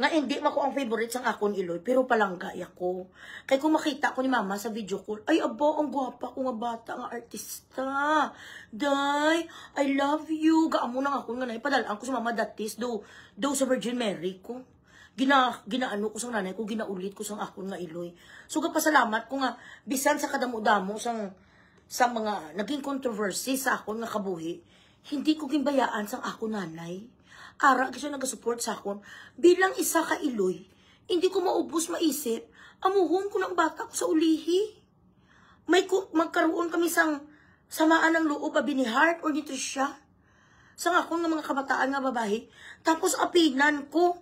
Nga hindi man ko ang favorite sang akon iloy, pero palanggay ako. Kay kung makita ko ni mama sa video call, ay abo, ang gwapa ko nga bata, nga artista. Day, I love you. Gaamo nang ako nga nay, padalaan ko sa mama datis, do sa Virgin Mary ko. Ginaano ko sang nanay ko, ginaulit ko sang akon nga iloy. So gapasalamat ko nga, bisan sa kadamo-damo sa mga naging controversy sa akon nga kabuhi, hindi ko ginbayaan sang akon nanay. Ara, kasi nag-support sa akon. Bilang isa ka iloy, hindi ko maubos maisip, amuhon ko ng bata ko sa ulihi. Magkaroon kami sang samaan ng loob, abi ni Heart or ni Trisha. Sang akong nga mga kabataan nga babae. Tapos apinan ko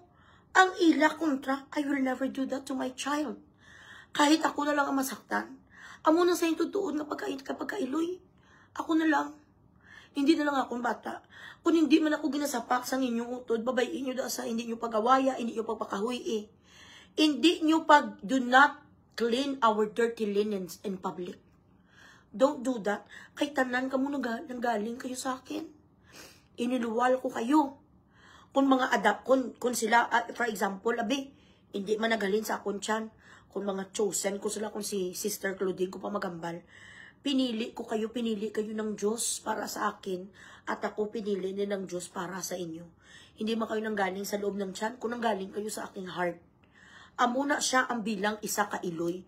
ang ila kontra, I will never do that to my child. Kahit ako na lang ang masaktan. Amo na sa yung tutuon kapag iloy. Ako na lang. Hindi na lang akong bata. Kung hindi man ako ginasapak sa inyong utod, babayin nyo sa hindi nyo pagawaya, hindi nyo pagpakahuy Hindi nyo do not clean our dirty linens in public. Don't do that. Kay tanan ka mo nanggaling kayo sa akin. Iniluwal ko kayo. Kung mga kung sila, for example, hindi man nagalin sa akon tiyan. Kung mga chosen ko sila, kung si Sister Claudine ko pa magambal, pinili kayo ng Diyos para sa akin, at ako pinili din ng Diyos para sa inyo. Hindi man kayo nanggaling sa loob ng tiyan, kung nanggaling kayo sa aking heart. Amo na siya ang bilang isa ka iloy.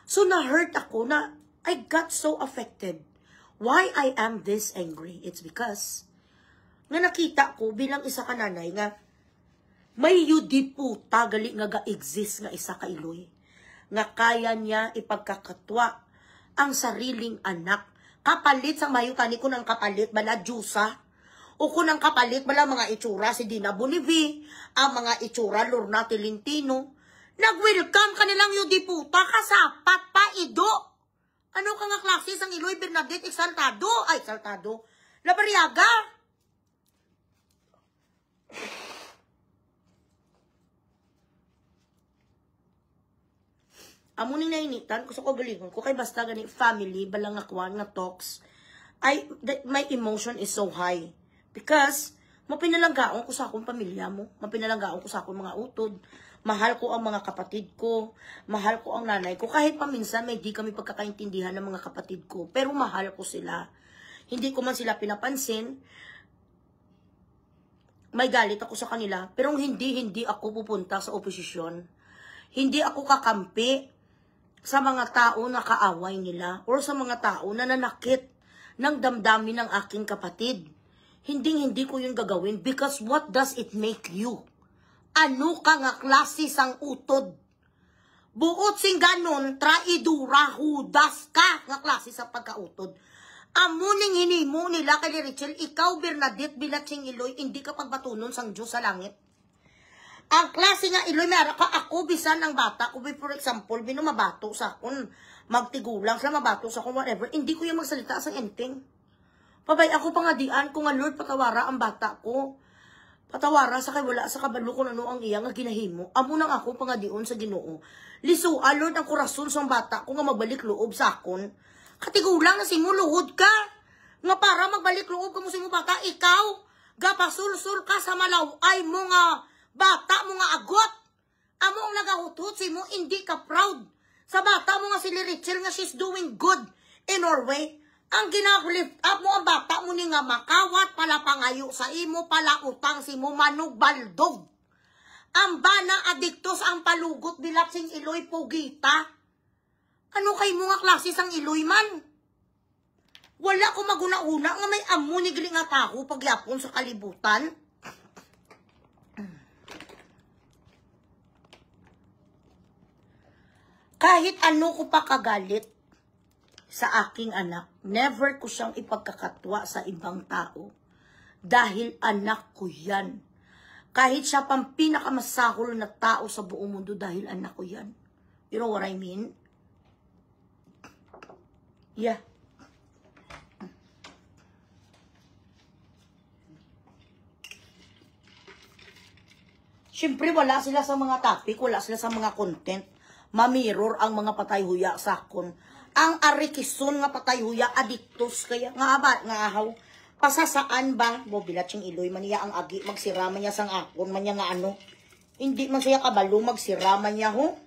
So na-hurt ako na I got so affected. Why I am this angry? It's because nga nakita ko bilang isa ka nanay nga may yudiputa gali nga ga-exist nga isa ka iloy. Nga kaya niya ipagkakatwa ang sariling anak. Kapalit sa mayutani ko ng kapalit, bala Diyosa. O ko ng kapalit, bala mga itsura si Dina Bonivi, ang mga itsura Lorna Tolentino. Nag-welcome ka nilang yudi puta, kasapat pa, ido. Ano ka nga klase sang Iloy Bernadette Exaltado? Ay, Exaltado. Labariaga. Amo ni nainitan, gusto ko galingon ko kay basta gani family, balang akwan nga talks. My emotion is so high. Because, mapinalanggaon ko sa akong pamilya mo. Mapinalanggaon ko sa akong mga utod. Mahal ko ang mga kapatid ko. Mahal ko ang nanay ko. Kahit paminsan may di kami pagkakaintindihan ng mga kapatid ko. Pero mahal ko sila. Hindi ko man sila pinapansin. May galit ako sa kanila. Pero hindi ako pupunta sa oposisyon. Hindi ako kakampi sa mga tao na kaaway nila. Or sa mga tao na nanakit ng damdamin ng aking kapatid. Hindi ko yung gagawin. Because what does it make you? Ano ka nga klase sang utod? Buot sing ganon, traidura, hudas ka nga klase sa pagkautod. Amuning hinimo nila kay Rachel, ikaw Bernadette Bilatsing Iloy, hindi ka pagbatunon sang Diyos sa langit. Ang klase nga Iloy, mayara ka ako, bisan ang bata ko, for example, binumabato sa akon, magtigulang sa mabato sa akon, whatever, hindi ko yung magsalita sa enting. Pabay, ako pangadian ko nga, Lord, patawara ang bata ko. Patawara sa kay wala sa kabalo kung ano ang iya nga ginahimo. Amo nang ako pangadion sa Ginoo. Lisuan, Lord, ang korason sa bata ko nga magbalik loob sa akon. Katigulang na simuluhod ka. Nga para magbalik loob ka mo sa bata, ikaw, gapasul-sul ka sa malaway mo nga bata mo nga agot. Amo ang nagahutot si mo, hindi ka proud. Sa bata mo nga si Rachel nga she's doing good in Norway. Ang ginag-lift up mo ang bata mo ni nga makawat, pala pangayo sa imo, pala utang si mo, manug baldog. Ang bana adiktos ang palugot Bilatsing Iloy pugita. Ano kay mo nga klase sang Iloy man? Wala ko maguna-una nga may amo ni giling nga tao pagyapon sa kalibutan. Kahit ano ko pa kagalit sa aking anak, never ko siyang ipagkakatwa sa ibang tao. Dahil anak ko yan. Kahit siya pang pinakamasahol na tao sa buong mundo, dahil anak ko yan. You know what I mean? Yeah. Siyempre, wala sila sa mga topic, wala sila sa mga content. Mamirror ang mga patay huya sa akon. Ang arikison nga patay huya, adiktos kaya, nga ba, nga ahaw, pasasaan ba, mo Bilatsing Iloy, man niya ang agi, magsiraman niya sang akon, man niya nga ano, hindi man siya kabalo, magsiraman niya ho.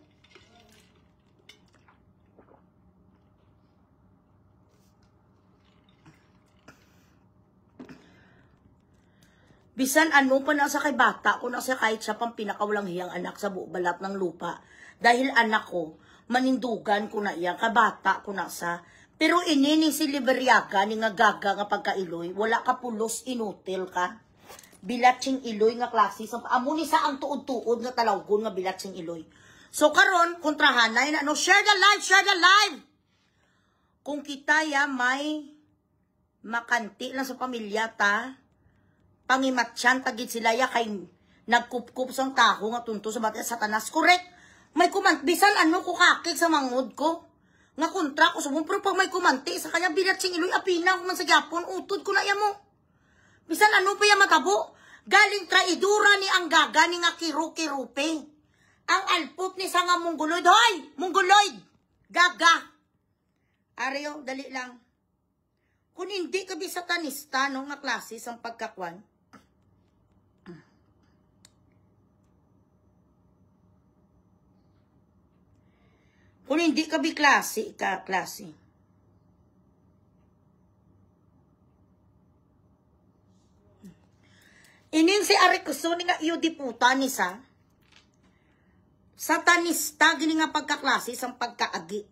Bisan ano pa na sa kay bata, kung nasa kahit siya pang pinakawalang hiyang anak sa buong balat ng lupa, dahil anak ko, manindugan ko na iya, kabata ko na sa. Pero inini si Liberiaga, ni nga gaga nga pagka-Iloy, wala ka pulos, inutil ka. Bilatsing Iloy nga klase, so, amo ni sa ang tuod-tuod nga talawgon nga Bilatsing Iloy. So karon kontrahanay na, no, share the live! Kung kita ya may makanti lang sa pamilya ta, pangimatsyan, tagid sila ya kay nagkup-kup sang taho nga tunto sa bata Satanas, correct? May bisan ano ko kakik sa mangod ko. Nga kontra ko sa pero pag may kumanti sa kanya, Bilatsing Iloy, apina ko man sa Japon, utod ko na yan mo. Bisan ano pa yan matabo? Galing traidura ni ang gaga ni nga kiru-kirupe. Ang alpot ni sa nga Mongoloid. Hoy! Mongoloid! Gaga! Areo, dali lang. Kung hindi ka bisatanista, no, nga klase sang pagkakwan, kung hindi ka klase, klase. Inin si Arikuso ni nga iyo diputa ni sa satanista gini nga pagkaklase sang pagkaagi.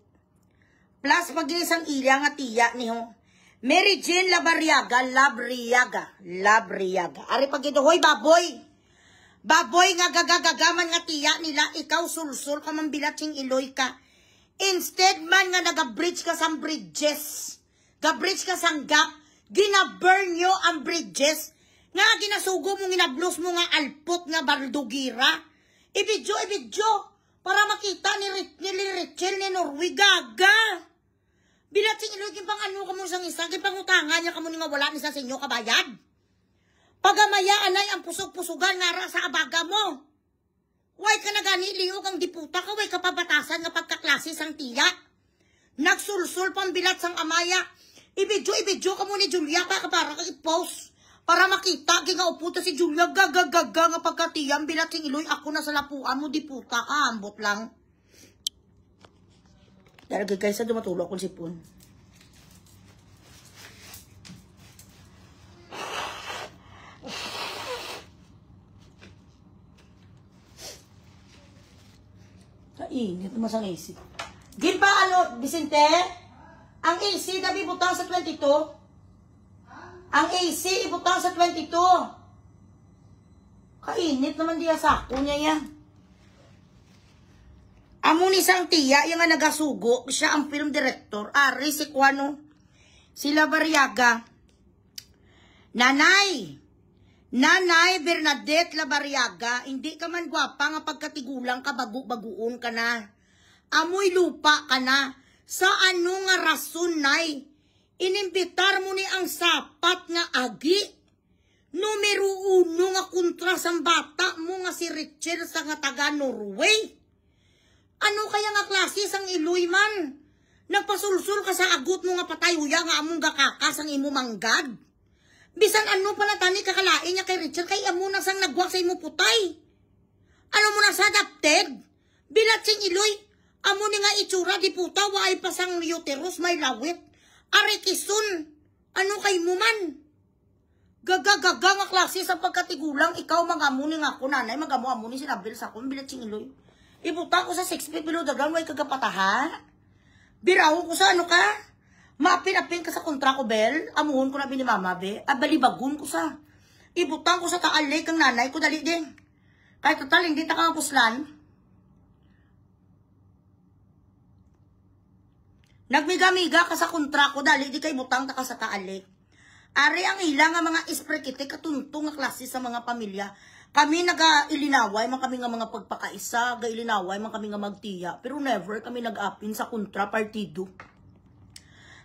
Plus pag isang ilya nga tiya ni ho. Mary Jane Labariaga. Ari pag ito, hoy baboy. Baboy nga gagagaman nga tiya nila, ikaw sulsul ka man Bilatsing Iloy ka. Instead man nga naga-bridge ka sang bridges, ga-bridge ka sang gap, gina-burn nyo ang bridges, nga ginasugo mo, ginablos mo nga alpot nga baldugira. Ibidyo, Para makita ni Rachel ni Norway gaga. Bilating iloy kin pang ano ka mo sang isa, kin pangutangan niya ka mo ni nga wala ni sa inyo kabayad. Pagamayaan ay ang pusog-pusugan nga ra sa abaga mo. Way ka na gani liog ang diputa ka, way kapabatasan nga pagkaklase sang tiya. Nagsulsul pang bilat sang amaya. Ibidyo ka mo ni Julia para i-post. Para makita, ginaupo si Julia, gagagaga nga pagkatiyang bilating iloy, ako na sa lapuan mo, diputa ka, ambot lang. Daragay kayo sa dumatulog akong sipon. Kainit naman sang AC. Gin pa ano, Vicente? Ang AC na bibutang sa 22? Ang AC ibutang sa 22. Kainit naman diya sakto niya yan. Amo ni sang tiya, yung nga nagasugo, siya ang film director, Ari si Kuano, sila Bariaga. Nanay Bernadette Labariaga, hindi ka man gwapa nga pagkatigulang ka, baguun ka na. Amoy lupa ka na. Sa ano nga rason, nay? Inimbitar mo ni ang sapat nga agi. Numero 1 nga kontra sang bata mo nga si Richard sa nga taga Norway. Ano kaya nga klase sang iloy man? Nagpasulsul ka sa agot mo nga patayuya nga among gakakas ang imo manggad. Bisan ano pala tani kakalain niya kay Richard kay amo na sang nagwak sa imo putay. Ano mo na sa adapted? Bilat sing iloy, amo ni nga itsura di puta waay pa sang uterus may lawit. Arikisun, ano kay mo man? Gagagaga nga klase sa pagkatigulang, ikaw mangamuni nga ako nanay, magamu-amuni si Nabil sa akong bilat sing iloy. Ibuta ko sa 6 feet below the ground, way kagapataha. Biraw ko sa ano ka? Maapin-apin ka sa kontra ko, Bel. Amuhon ko na binimama, be. Balibagun ko sa. Ibutang ko sa taalay kang nanay ko, dali din. Kahit total, hindi ta kang puslan. Nagmiga-miga ka sa kontra ko, dali di kay butang ta ka sa taalay. Ari ang ilang nga mga isprekite katuntong nga klase sa mga pamilya. Kami naga-ilinaway, man kami nga mga pagpakaisa, ga-ilinaway, man kami nga magtiya. Pero never kami nag-apin sa kontra partido.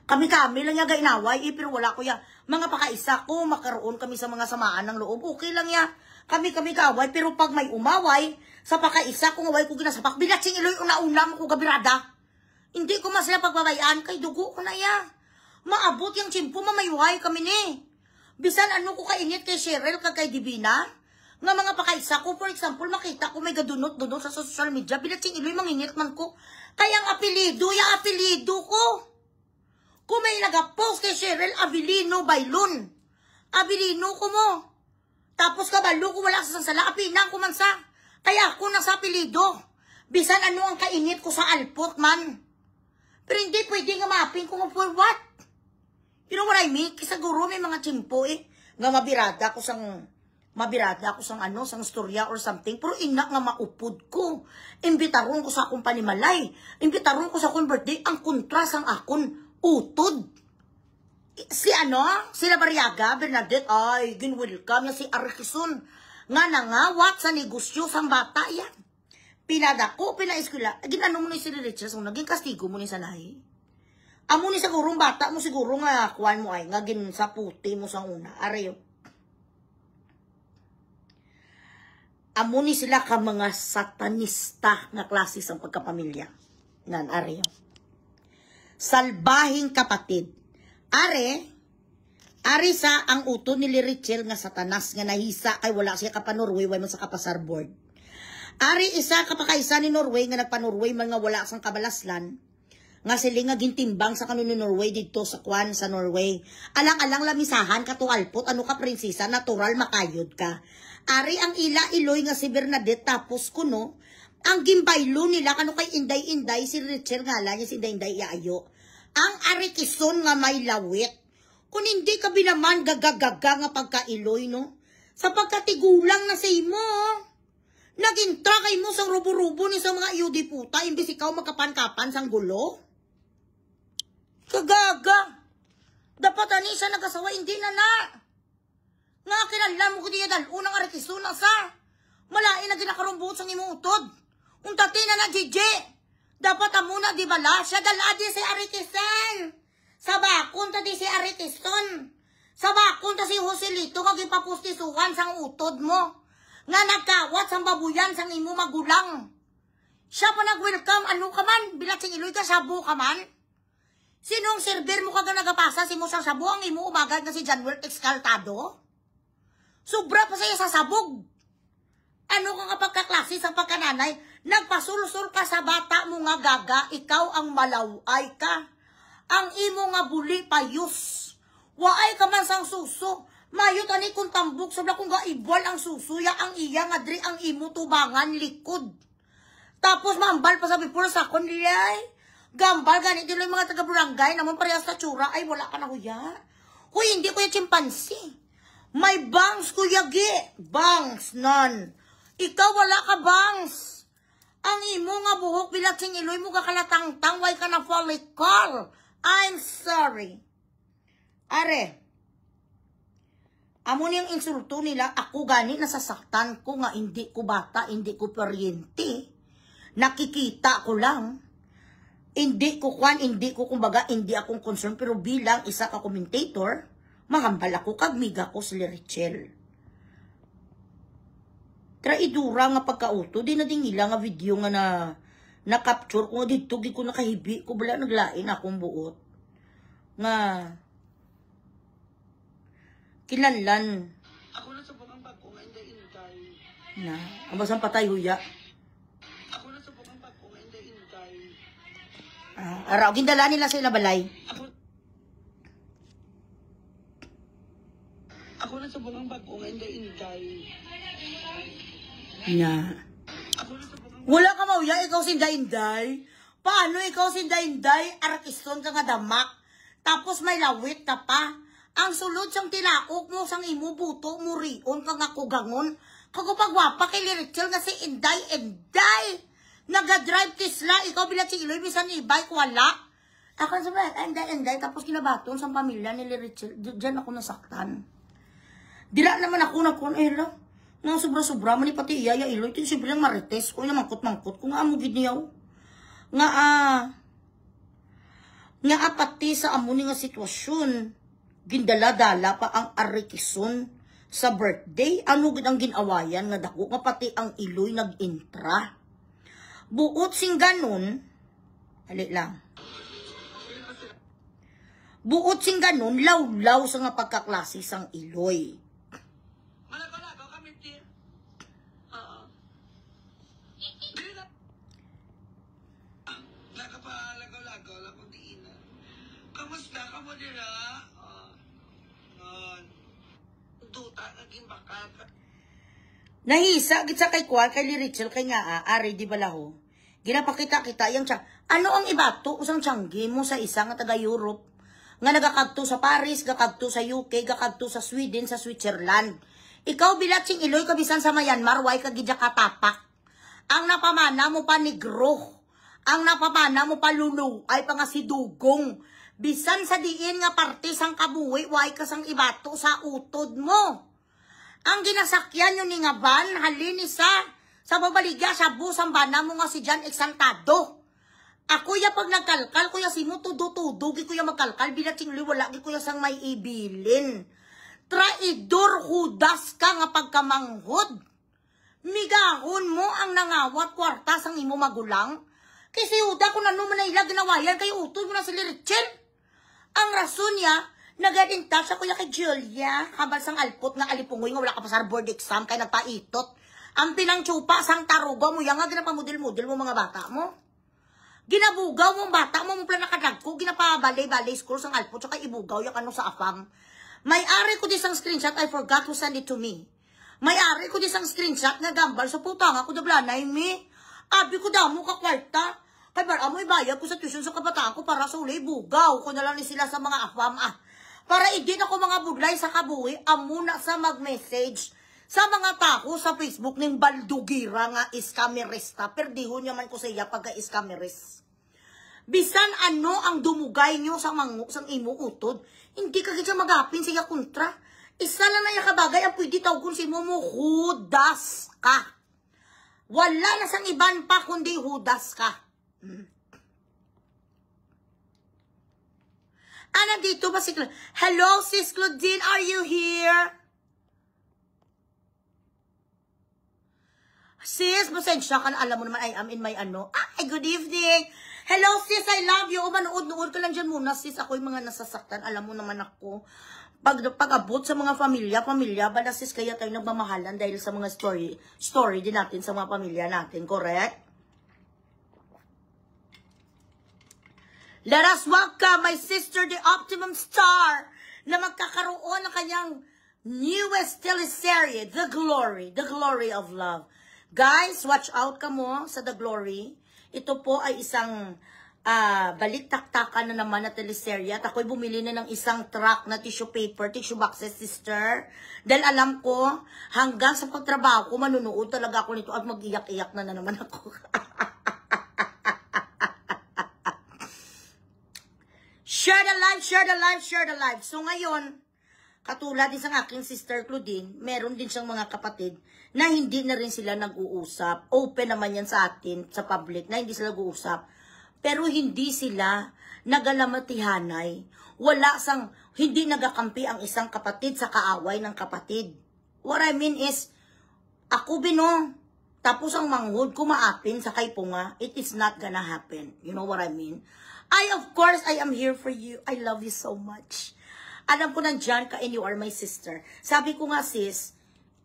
Kami lang niya ga-inaway, pero wala ko ya. Mga pakaisa ko, makaroon kami sa mga samaan ng loob. Okay lang ya. Kami kaway, pero pag may umaway, sa pakaisa ko ngaway ko ginasapak, bilatsing iloy una-una mo ko gabirada. Hindi ko masila pagbabayaan, kay dugo ko na ya. Maabot yung tsimpo, mamayuhay kami ni. Bisan ano ko kainit kay Cheryl, kay Divina, nga mga pakaisa ko, for example, makita ko may gadunot-dunot sa social media, bilatsing iloy mangingit man ko. Kaya ang apelido, yung apelido ko. Kung may nag-post kay Cheryl Abilino Bailon, Abilino ko mo. Tapos kabalo ko wala sa sansala, apinang ko man sa. Kaya ako nasa apelido. Bisan ano ang kainit ko sa alpot man. Pero hindi pwede nga maapin ko for what? You know what I mean? Kisaguro may mga tsimpo nga mabirada ko sang ano, sang storya or something. Pero ina nga maupod ko. Imbitaron ko sa akong panimalay. Imbitaron ko sa akong birthday. Ang kontras ang akon utod. Si ano? Si Labariaga, Bernadette, ay, ginwelcome niya si Arkison. Nga nangawat sa negosyo sang bata yan. Pinadako, pinaeskula. Ginano mo ni si Richard, so naging kastigo mo ni sa nahi. Amo ni sigurong bata mo siguro nga, kuwan mo ay, nga gin sa puti mo sa una. Arayo. Amo ni sila ka mga satanista na klase sa pagkapamilya. Nan, arayo. Salbahing kapatid. Ari sa ang uto ni Richel nga satanas nga nahisa kay wala siya kapanorway way man sa kapasarboard. Ari isa kapakaisa ni Norway nga nagpanorway man nga wala sang kabalaslan. Nga sila nga gintimbang sa kanon ni Norway dito sa kwan sa Norway. Alang-alang lamisahan katualpot ano ka prinsesa natural makayod ka. Ari ang ila iloy nga si Bernadette tapos kuno ang gimbaylo nila kano kay Inday-Inday si Richard nga lang si Inday-Inday iayo. Ang arikison nga may lawit. Kung hindi ka binaman gagagaga nga pagkailoy no. Sa pagkatigulang na sa imo. Naging trakay mo sa rubo-rubo ni sa mga iyudi puta imbis ikaw magkapan-kapan sang gulo. Kagaga. Dapat ani siya nagasawa hindi na na. Nga kinala mo ko diya dal unang arikison na sa. Malain na ginakarumbot sang imo utod. Untati na Gigi. Dapat amuna di bala. Siya daladi si Aritisan. Sa bakon tadi si Aritisan. Sa bakon ta si Joselito nga gipapustisuhan sang utod mo. Nga nagkawat sang babuyan sang imo magulang. Siya pa nag-welcome, ano ka man? Bilat sing iloy ka, sabu ka man? Sinong server mo ka nagapasa si mo sang sabu ang imo umagad na si Januel Exaltado? Sobra pa sa'yo sa sabog. Ano ka kapag kaklase sa pagkananay? Nagpasulsul ka sa bata mo nga gaga, ikaw ang malaway ka. Ang imo nga buli payus. Waay ka man sang suso. Mayot ani kung tambok sabla kung gaibwal ang susuya ang iya nga dri ang imo tubangan likod. Tapos mambal pa sa bipura sa akon liyay. Gambal ganit dilo yung mga taga-barangay naman parehas sa tsura ay wala ka na kuya. Kuya hindi kuya chimpansi. May bangs kuya gi. Bangs non. Ikaw wala ka bangs. Ang imo nga buhok bilat sing iloy mo kakalatang-tang way ka na follicle. I'm sorry. Are. Amo niyang insulto nila, ako gani nasasaktan ko nga hindi ko bata, hindi ko paryente. Nakikita ko lang. Hindi ko kumbaga, hindi akong concern, pero bilang isa ka commentator, mahambal ako kagmiga ko si Richel. Traidura nga pagkauto, di na dingila nga video nga na-capture ko, dito ko nakahibi ko, bala naglain akong buot. Nga, kilanlan. Ako na sa bukang bago nga inday-inday. Na, abasang patay huya. Ako na sa bukang bago nga inday-inday. Araw, gindala nila sa ilabalay. Ako na sa bukang bago nga inday-inday. Na. Ako na sa bukang Wala ka mauya, ikaw sinday-inday. Paano ikaw sinday-inday? Arakiston ka nga damak. Tapos may lawit ka pa. Ang sulod sang tilaok mo sang imo buto mo rion kang ako gangon. Kagupagwapa kay Lirichel nga si Inday. Naga-drive Tesla, ikaw bilat si Iloy, bisan i-bike, wala. Ako sabi, Inday, tapos kinabaton sa pamilya ni Lirichel. Diyan ako nasaktan. Dila naman ako lang. Nang sobra-sobra, mani pati iya, Iloy, ito siyempre lang marites. Kung na mangkot-mangkot, kung nga amugid niyaw. Nga pati sa amuni nga sitwasyon. Gindala-dala pa ang Arikison sa birthday. Ano ang ginawayan nga dako nga pati ang Iloy nag-intra. Buot sing ganun, hali lang. Buot sing ganun, law-law sa nga pagkaklase sang Iloy. Malagaw kami, dear. Nakapalagaw-lagaw lang kung diin na. Kamusta ka mo, dira? Duta, naging bakat. Nahisa, git sa kay Kwan, kay Lirichel, kay nga, ari, di balaho. Ginapakita-kita yung tiyang, ano ang ibato, usang tiyanggi mo sa isang nga taga-Europe, nga nagakagto sa Paris, gakagto sa UK, gakagto sa Sweden, sa Switzerland. Ikaw bilat sing Iloy, kabisan sa Myanmar, way kagidya katapak. Ang napamana mo pa negro, ang napamana mo pa lulu, ay pa nga si Dugong. Bisan sa diin nga parte sang kabuhi, way kasang ibato sa utod mo. Ang ginasakyan yun ni nga ban, halin isa, sa babaligya, sa busang bana mo nga si Jan Exaltado. Ako ya pag nagkalkal, kuya si mo tudo-tudo, gi kuya magkalkal, bilat sing wala, gi kuya sang may ibilin. Traidor hudas ka nga pagkamanghod. Migahon mo ang nangawat kwarta sang imo magulang. Kasi Uda, kung ano man na ila ginawayan, kay utod mo na si Lirichel. Ang rason niya, nagadinta siya kuya kay Julia, habang sang alpot nga alipungoy nga wala ka pa sa board exam, kay nagpaitot. Ang pinangtsupa sang taruga mo, yan nga ginapamudil-mudil mo mga bata mo. Ginabugaw mo ang bata mo, mong nakadagko, ginapabalay-balay school sang alpot, so kay ibugaw yung ano sa afam. May-ari ko di sang screenshot, I forgot to send it to me. May-ari ko di sang screenshot nga gambal sa putang ako dablanay mi. Abi ko damo ka kwarta. Kay para mo ibayad ko sa tuition sa kabataan ko para sa ulay bugaw. Kung nalang ni sila sa mga afam Para idin ako mga budlay sa kabuhi, amuna sa mag-message sa mga tao sa Facebook ng baldugira nga iskamerista. Perdihon naman ko sa iya pagka-iskameris. Bisan ano ang dumugay nyo sa sang imo utod, hindi ka kita magapin siya kontra. Isa lang na yung kabagay ang pwede tawag kung si mo hudas ka. Wala na sang iban pa kundi Judas ka. Nandito ba si Claudine? Hello, sis Claudine, are you here? Sis, pasensya ka na, alam mo naman, I am in my ano. Ay, good evening. Hello, sis, I love you. Manood-nood ka lang dyan muna, sis. Ako yung mga nasasaktan. Alam mo naman ako. Pag-abot sa mga pamilya, bala sis, kaya tayo nagmamahalan dahil sa mga story din natin sa mga pamilya natin, correct? Let us welcome my sister, the Optimum Star, na magkakaroon ng kanyang newest teleserye, The Glory of Love. Guys, watch out ka mo sa The Glory. Ito po ay isang balik-taktakan na naman na teleserye. At ako'y bumili na ng isang truck na tissue boxes, sister. Dahil alam ko, hanggang sa pagtrabaho ko, manunood talaga ako nito at mag-iyak-iyak na naman ako. Share the live. So ngayon, katulad din sa aking sister Claudine, meron din siyang mga kapatid na hindi na rin sila nag-uusap. Open naman yan sa atin, sa public, na hindi sila nag-uusap. Pero hindi sila nagalamatihanay. Hindi nagakampi ang isang kapatid sa kaaway ng kapatid. What I mean is, ako bino, tapos ang manghud kumaapin sa kaypunga, it is not gonna happen. You know what I mean? Of course, I am here for you. I love you so much. Alam ko nandyan ka and you are my sister. Sabi ko nga, sis,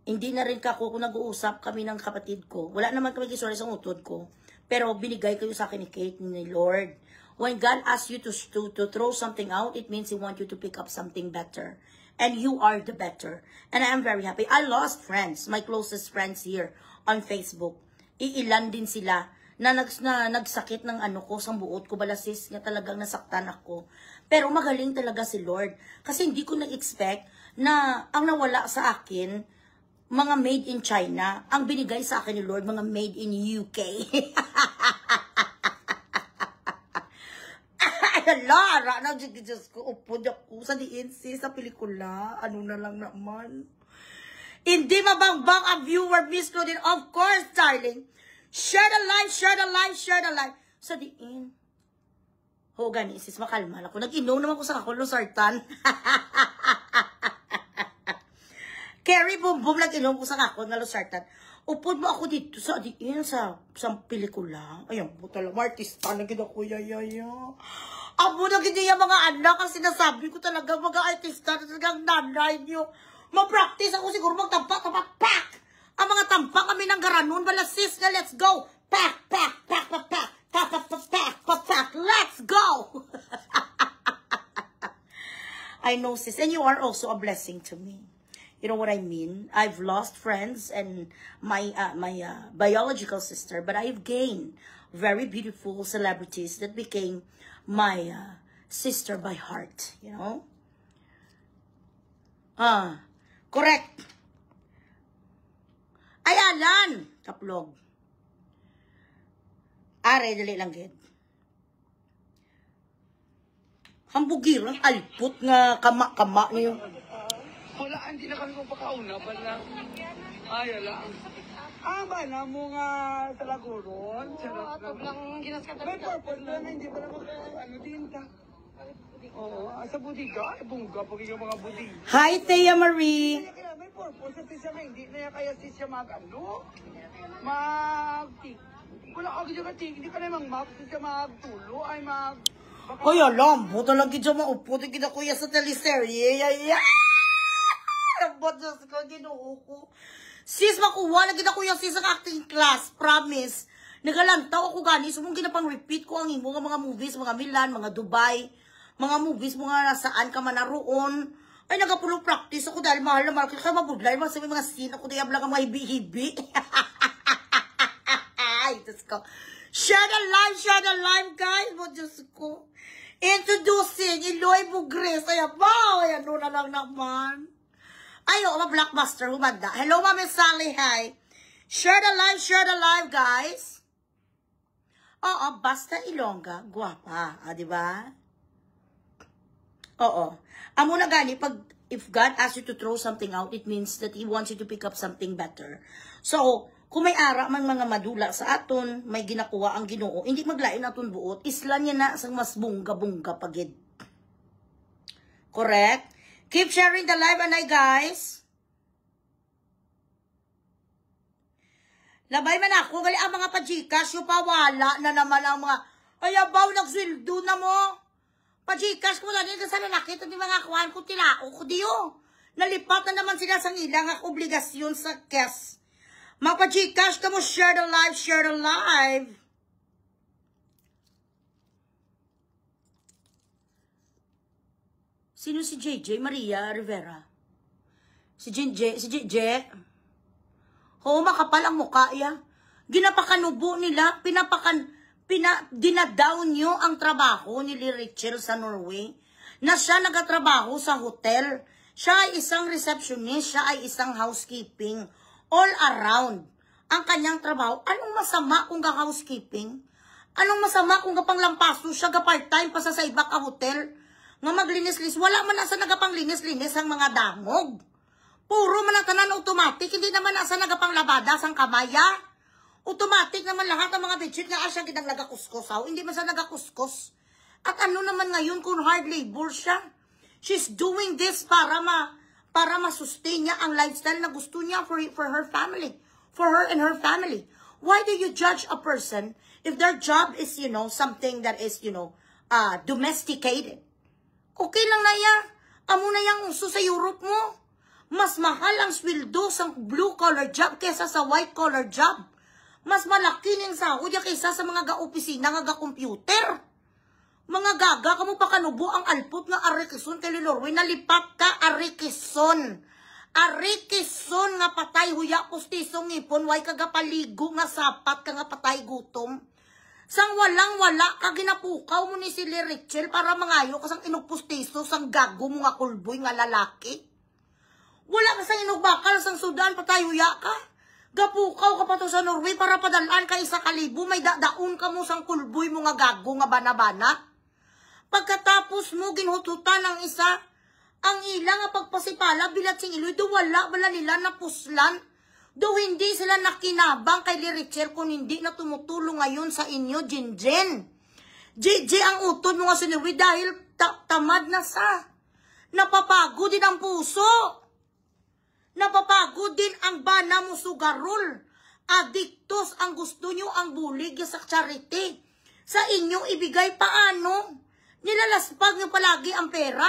hindi na rin kung nag-uusap kami ng kapatid ko. Wala naman kami kisori sa utod ko. Pero binigay kayo sa akin ni Kate, ni Lord. When God asks you to throw something out, it means He wants you to pick up something better. And you are the better. And I am very happy. I lost friends, my closest friends here on Facebook. Iilan din sila na nagsakit ng ano ko, sa buot ko, balasis, nga talagang nasaktan ako. Pero magaling talaga si Lord. Kasi hindi ko na-expect na ang nawala sa akin, mga made in China, ang binigay sa akin ni Lord, mga made in UK. Lara, Diyos ko, upod ako sa DNC, sa pelikula. Ano na lang naman. Hindi mabangbang ang viewer, Miss Claudine. Of course, darling. Share the live. Sa diin. Ho, gani, sis, makalma ako. Nag-inom naman ko sa kakulo, sartan. Carrie, boom, nag-inom ko sa kakulo, nga sartan. Upod mo ako dito sa diin, sa pelikula. Ayan po talaga, artista na gina ko, yaya. Abo na gina yung mga anak, ang sinasabi ko talaga, mga artista na talagang nanay niyo. Mag-practice ako siguro, magtampak, pak! Ang mga tampak kami ng garanon, bala sis na let's go. Pak. Let's go. I know, sis, and you are also a blessing to me. You know what I mean? I've lost friends and my biological sister, but I've gained very beautiful celebrities that became my sister by heart, you know? Correct. Ay, alan! Kaplog. Are, dali lang, gid. Hambugirang alput nga kama-kama niyo. Wala, hindi na kami magpakauna. Bala. Ay, ala. Bala mo nga sa laguron. Ato lang ginaskatan. May purpose na hindi ba naman ano din ta. Oo, sa budiga. Ay, bungga. Pag yung mga budiga. Hi, Thea Marie. Kaya may purpose at siya nga hindi na kaya siya mag-ano. Wala ka gito ka hindi ka na mag-map siya magtulo ay Ay, alam, buto lang gito maupo. Kita kuya sa teleserye. Rabot Diyos ko, ginuho ko. Sis, makuha na kita kuya sis ang acting class. Promise. Nagalantaw ako gani. Sumong ginapang repeat ko ang imo mga movies, mga Milan, mga Dubai. Mga movies, mga nasaan ka man naroon. Ay, nagapulo practice ako dahil mahal na mahal. Kaya mabudlay, mga scene ako. Diyab lang ang mga hibi-hibi. Ay, Diyos ko. Share the live, guys. Mo, Diyos ko. Introducing Eloy Bugres. Ay, wow. Ay, ano na lang naman. Ay, oh, blockbuster. Humanda. Hello, Mami Sally. Hi. Share the live, guys. Oo, basta Ilongga. Guwapa. Diba? Oo. Amo na gani, if God asks you to throw something out, it means that He wants you to pick up something better. So, Kung may ara man mga madula sa aton, may ginakuha ang Ginoo, hindi maglain aton buot, isla niya na sang mas bungga-bungga pagid. Correct? Keep sharing the live, anay guys. Labay man ako, gali ang mga pa-Gcash, yung pawala na naman ang mga, ayabaw, nagswildo na mo. Pa-Gcash ko na rin sa lalaki, ito di mga kuhan ko, tilao ko diyo. Nalipat na naman sila sa ilang obligasyon sa cash. Mga pa-Gcash ka mo, share the live, share the live. Sino si JJ Maria Rivera? Si JJ? Oo, makapal ang mukha ya. Ginapakanubo nila, dinadown nyo ang trabaho ni Rachel sa Norway. Na siya nagatrabaho sa hotel. Siya ay isang receptionist, siya ay isang housekeeping. All around ang kanyang trabaho. Anong masama kung ga-housekeeping? Anong masama kung gapanglampaso siya ga-part-time pa sa iba ka hotel? Nga maglinis-linis. Wala man nasa nagapanglinis-linis ang mga dangog. Puro man ang tanan automatic. Hindi naman nasa nagapanglabada sang kamaya. Automatic naman lahat ng mga bedsheet nga asya kitang nagakuskos. Hindi man sa nagakuskos. At ano naman ngayon kung hard labor siya? She's doing this para masustain niya ang lifestyle na gusto niya for her family. For her and her family. Why do you judge a person if their job is, something that is, domesticated? Okay lang na yan. Amo na yung uso sa Europe mo. Mas mahal ang sweldo sa blue-collar job kaysa sa white-collar job. Mas malaki ng sahod kaysa sa mga ga-opisina nga ga-computer. Mga gaga, kamo pa kanubo ang alpot nga Arikison kay Lilorway. Nalipat ka, Arikison. Arikison nga patay huya postisong ngipon. Way kagapaligo nga sapat ka nga patay gutom. Sang walang-wala ka ginapukaw mo ni si Rachel para mangayo ka sang inugpustiso sang gago mo nga kulboy nga lalaki. Wala ka sang inugbakal sang Sudan patay huya ka. Gapukaw ka pa to sa Norway para padalaan ka 1,000. May dadaon ka mo sang kulboy mo nga gago nga bana-bana. Pagkatapos mo ginhututan ng isa, ang ilang nga pagpasipala bilat sing iloy, do wala bala nila na puslan. Do hindi sila nakinabang kay Rachel kung hindi na tumutulong ngayon sa inyo, Jinjen. JJ ang utod mo nga sinuwi dahil tamad na sa. Napapagod din ang puso. Napapagod din ang bana mo sugarol. Adiktos ang gusto nyo ang bulig sa charity. Sa inyo ibigay paano? Nilalaspag nyo palagi ang pera?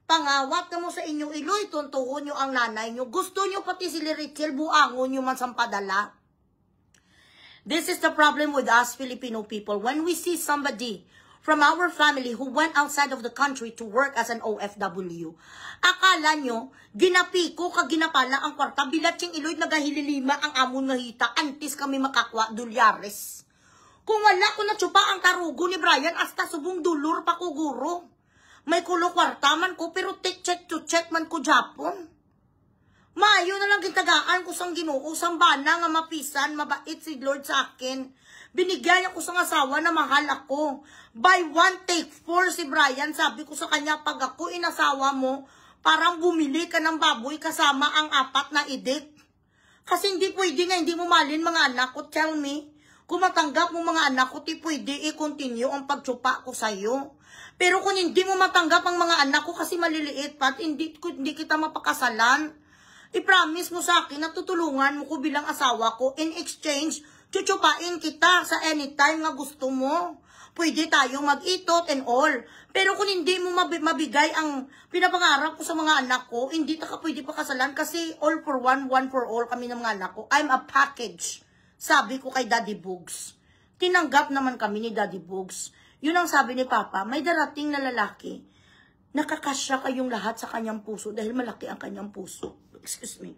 Pangawat na mo sa inyong iloy, tuntuhon nyo ang nanay nyo. Gusto nyo pati si Rachel, buangon nyo man sa padala. This is the problem with us Filipino people. When we see somebody from our family who went outside of the country to work as an OFW, akala nyo, ginapiko ka ginapala ang kwarta, bilat yung iloy nagahililima ang amon nga hita, antis kami makakwa dolyares. Kung wala ko na tsupa ang tarugo ni Brian, hasta subong dulur pa ko guro. May kulo kwartaman ko, pero check to check man ko Japon. Maayo na lang gitagaan ko sang Ginoo, sang bana nga mapisan, mabait si Lord sa akin. Binigyan ako sa asawa na mahal ako. By one take four si Brian, sabi ko sa kanya, pag ako inasawa mo, parang bumili ka ng baboy kasama ang 4 na idik. Kasi hindi pwede nga, hindi mo malin mga anak ko, tell me. Kung matanggap mo mga anak ko, di pwede i-continue ang pagtsupa ko sa'yo. Pero kung hindi mo matanggap ang mga anak ko kasi maliliit pa, hindi kita mapakasalan. I-promise mo sa akin na tutulungan mo ko bilang asawa ko. In exchange, tsutsupain kita sa anytime nga gusto mo. Pwede tayong mag-itot and all. Pero kung hindi mo mabigay ang pinapangarap ko sa mga anak ko, hindi ka pwede pakasalan kasi all for one, one for all kami ng mga anak ko. I'm a package. Sabi ko kay Daddy Bugs. Tinanggap naman kami ni Daddy Bugs. Yun ang sabi ni Papa, may darating na lalaki. Nakakasya kayong lahat sa kanyang puso dahil malaki ang kanyang puso. Excuse me.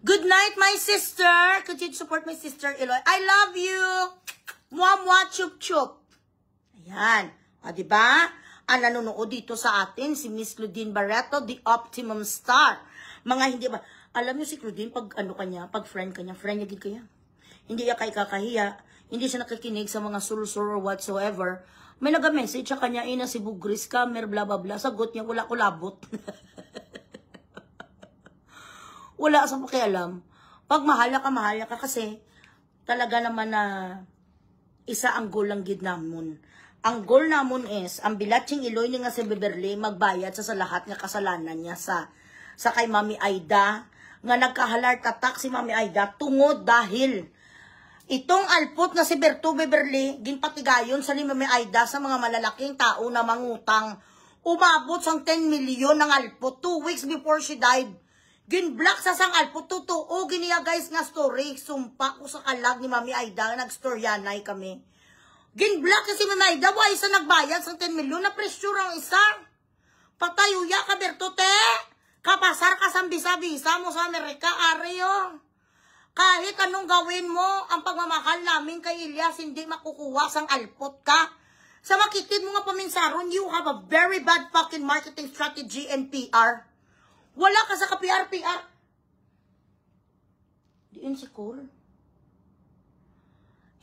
Good night, my sister. Continue to support my sister, Eloy. I love you. Mwah, chup, chup. Ayan. O, diba? Ang nanonood dito sa atin, si Miss Claudine Barreto, the optimum star. Mga hindi ba... Alam niyo si Claudine, pag pag friend kanya, friend niya gid kaya. Hindi niya kay kakahiya, hindi siya nakikinig sa mga sulsur or whatsoever. May naga-message sa kanya, ina si Bugris ka, bla bla bla. Sagot niya, wala ko labot. Wala sa pakialam. Pag mahala ka kasi talaga naman na isa ang goal ang gid namon. Ang goal namon is, ang bilatsing iloy ni nga si Beverly magbayad sa lahat nga kasalanan niya sa kay Mami Aida, nga nagkahalar tatak si Mami Aida tungod dahil itong alpot na si Berto Beverly, ginpatigayon sa ni Mami Aida sa mga malalaking tao na mangutang. Umabot sang 10 milyon ng alpot 2 weeks before she died. Gin-block sa sang alpot, totoo, giniya guys nga story. Sumpa ko sa kalag ni Mami Aida, nag-storyanay kami. Gin-block kasi Mami Aida, why isa nagbayad sang 10 milyon na pressure ang isa. Patayuya ka Berto, te. Kapasar ka sa bisa-bisa mo sa Amerika, Areo. Kahit anong gawin mo, ang pagmamahal namin kay Ilyas, hindi makukuha sang alpot ka. Sa makitid mo nga paminsaron, you have a very bad fucking marketing strategy and PR. Wala ka sa ka-PR. Diin si Cole.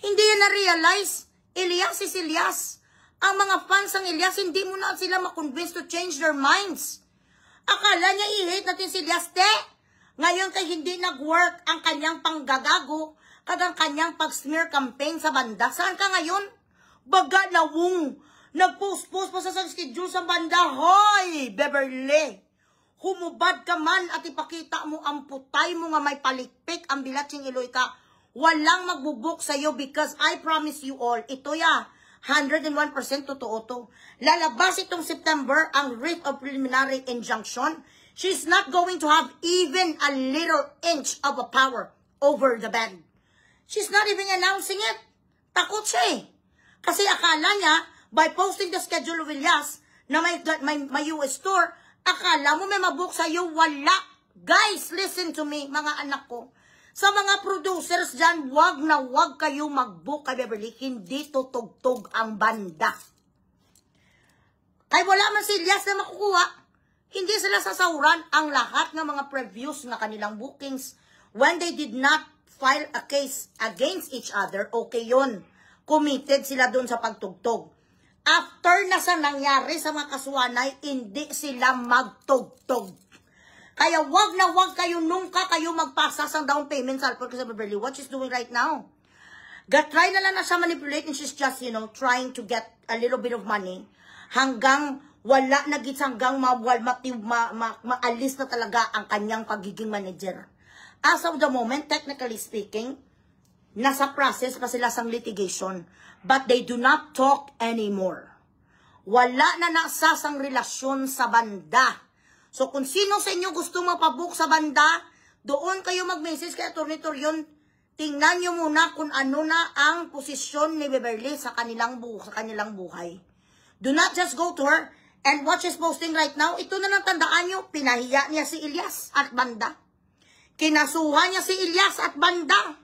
Hindi yan na-realize. Ilyas is Ilyas. Ang mga fans ng Ilyas, hindi mo na sila makonvince to change their minds. Akala niya i-hate natin si Ilyas, te. Ngayon kay hindi nag-work ang kanyang panggagago, kagang kanyang pag-smear campaign sa banda. Saan ka ngayon? Baga lawong. Nag-post-post pa sa schedule sa banda. Hoy, Beverly! Humubad ka man at ipakita mo ang putay mo nga may palikpik ang bilatsing iloy ka. Walang magbubuk sa'yo because I promise you all, ito 101% totoo to. Lalabas itong September ang writ of preliminary injunction. She's not going to have even a little inch of a power over the band. She's not even announcing it. Takot siya eh. Kasi akala niya, by posting the schedule of Ilyas na may US tour, akala mo may mabook sa'yo, wala. Guys, listen to me, mga anak ko. Sa mga producers dyan, wag na wag kayo mag-book kay Beverly. Hindi tutugtog ang banda. Kaya wala man si Ilyas na makukuha. Hindi sila sasahuran ang lahat ng mga previews na kanilang bookings. When they did not file a case against each other, okay yun. Committed sila dun sa pagtugtog. After na sa nangyari sa mga kasuanay, hindi sila magtugtog. Kaya wag na wag kayo nungka kayo magpasa sa down payment sa Alfred Beverly. What she's doing right now. Try na lang na siya manipulate and she's just, trying to get a little bit of money. Hanggang wala na gits hanggang maalis na talaga ang kanyang pagiging manager. As of the moment, technically speaking, nasa process pa sila sang litigation. But they do not talk anymore. Wala na nasasang relasyon sa banda. So kung sino sa inyo gusto mapabook sa banda, doon kayo mag-message kay Atty. Torion. Tingnan nyo muna kung ano na ang posisyon ni Beverly sa kanilang buhay. Do not just go to her and what she's posting right now. Ito na lang tandaan nyo, pinahiya niya si Ilyas at banda. Kinasuhan niya si Ilyas at banda.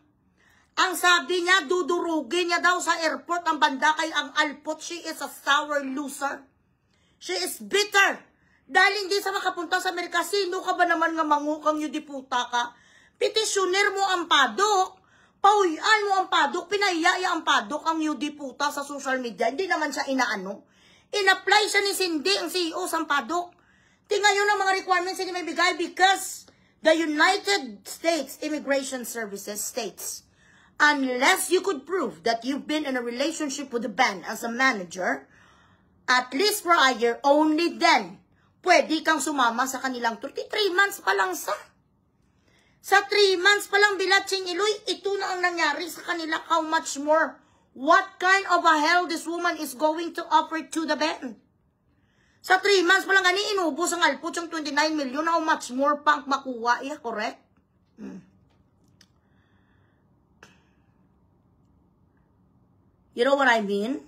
Ang sabi niya, dudurugin niya daw sa airport ang banda kay ang alpot. She is a sour loser. She is bitter. Dahil hindi sa makapunta sa Amerika, sino ka ba naman nga mangukang yung diputa ka? Petitioner mo ang padok. Pauyan mo ang padok. Pinahiyaya ang padok ang yung diputa sa social media. Hindi naman siya inaano. In-apply siya ni Cindy, ang CEO sa padok. Tingnan yun ang mga requirements na may bigay because the United States Immigration Services states, unless you could prove that you've been in a relationship with the band as a manager, at least for a year, only then, pwede kang sumama sa kanilang 3 months pa lang sa 3 months pa lang bilatsing iloy, ito na ang nangyari sa kanila. How much more? What kind of a hell this woman is going to offer to the band? Sa 3 months pa lang gani, inubos ang alpot yung 29 million. How much more pang makuha? Yeah, correct? You know what I mean?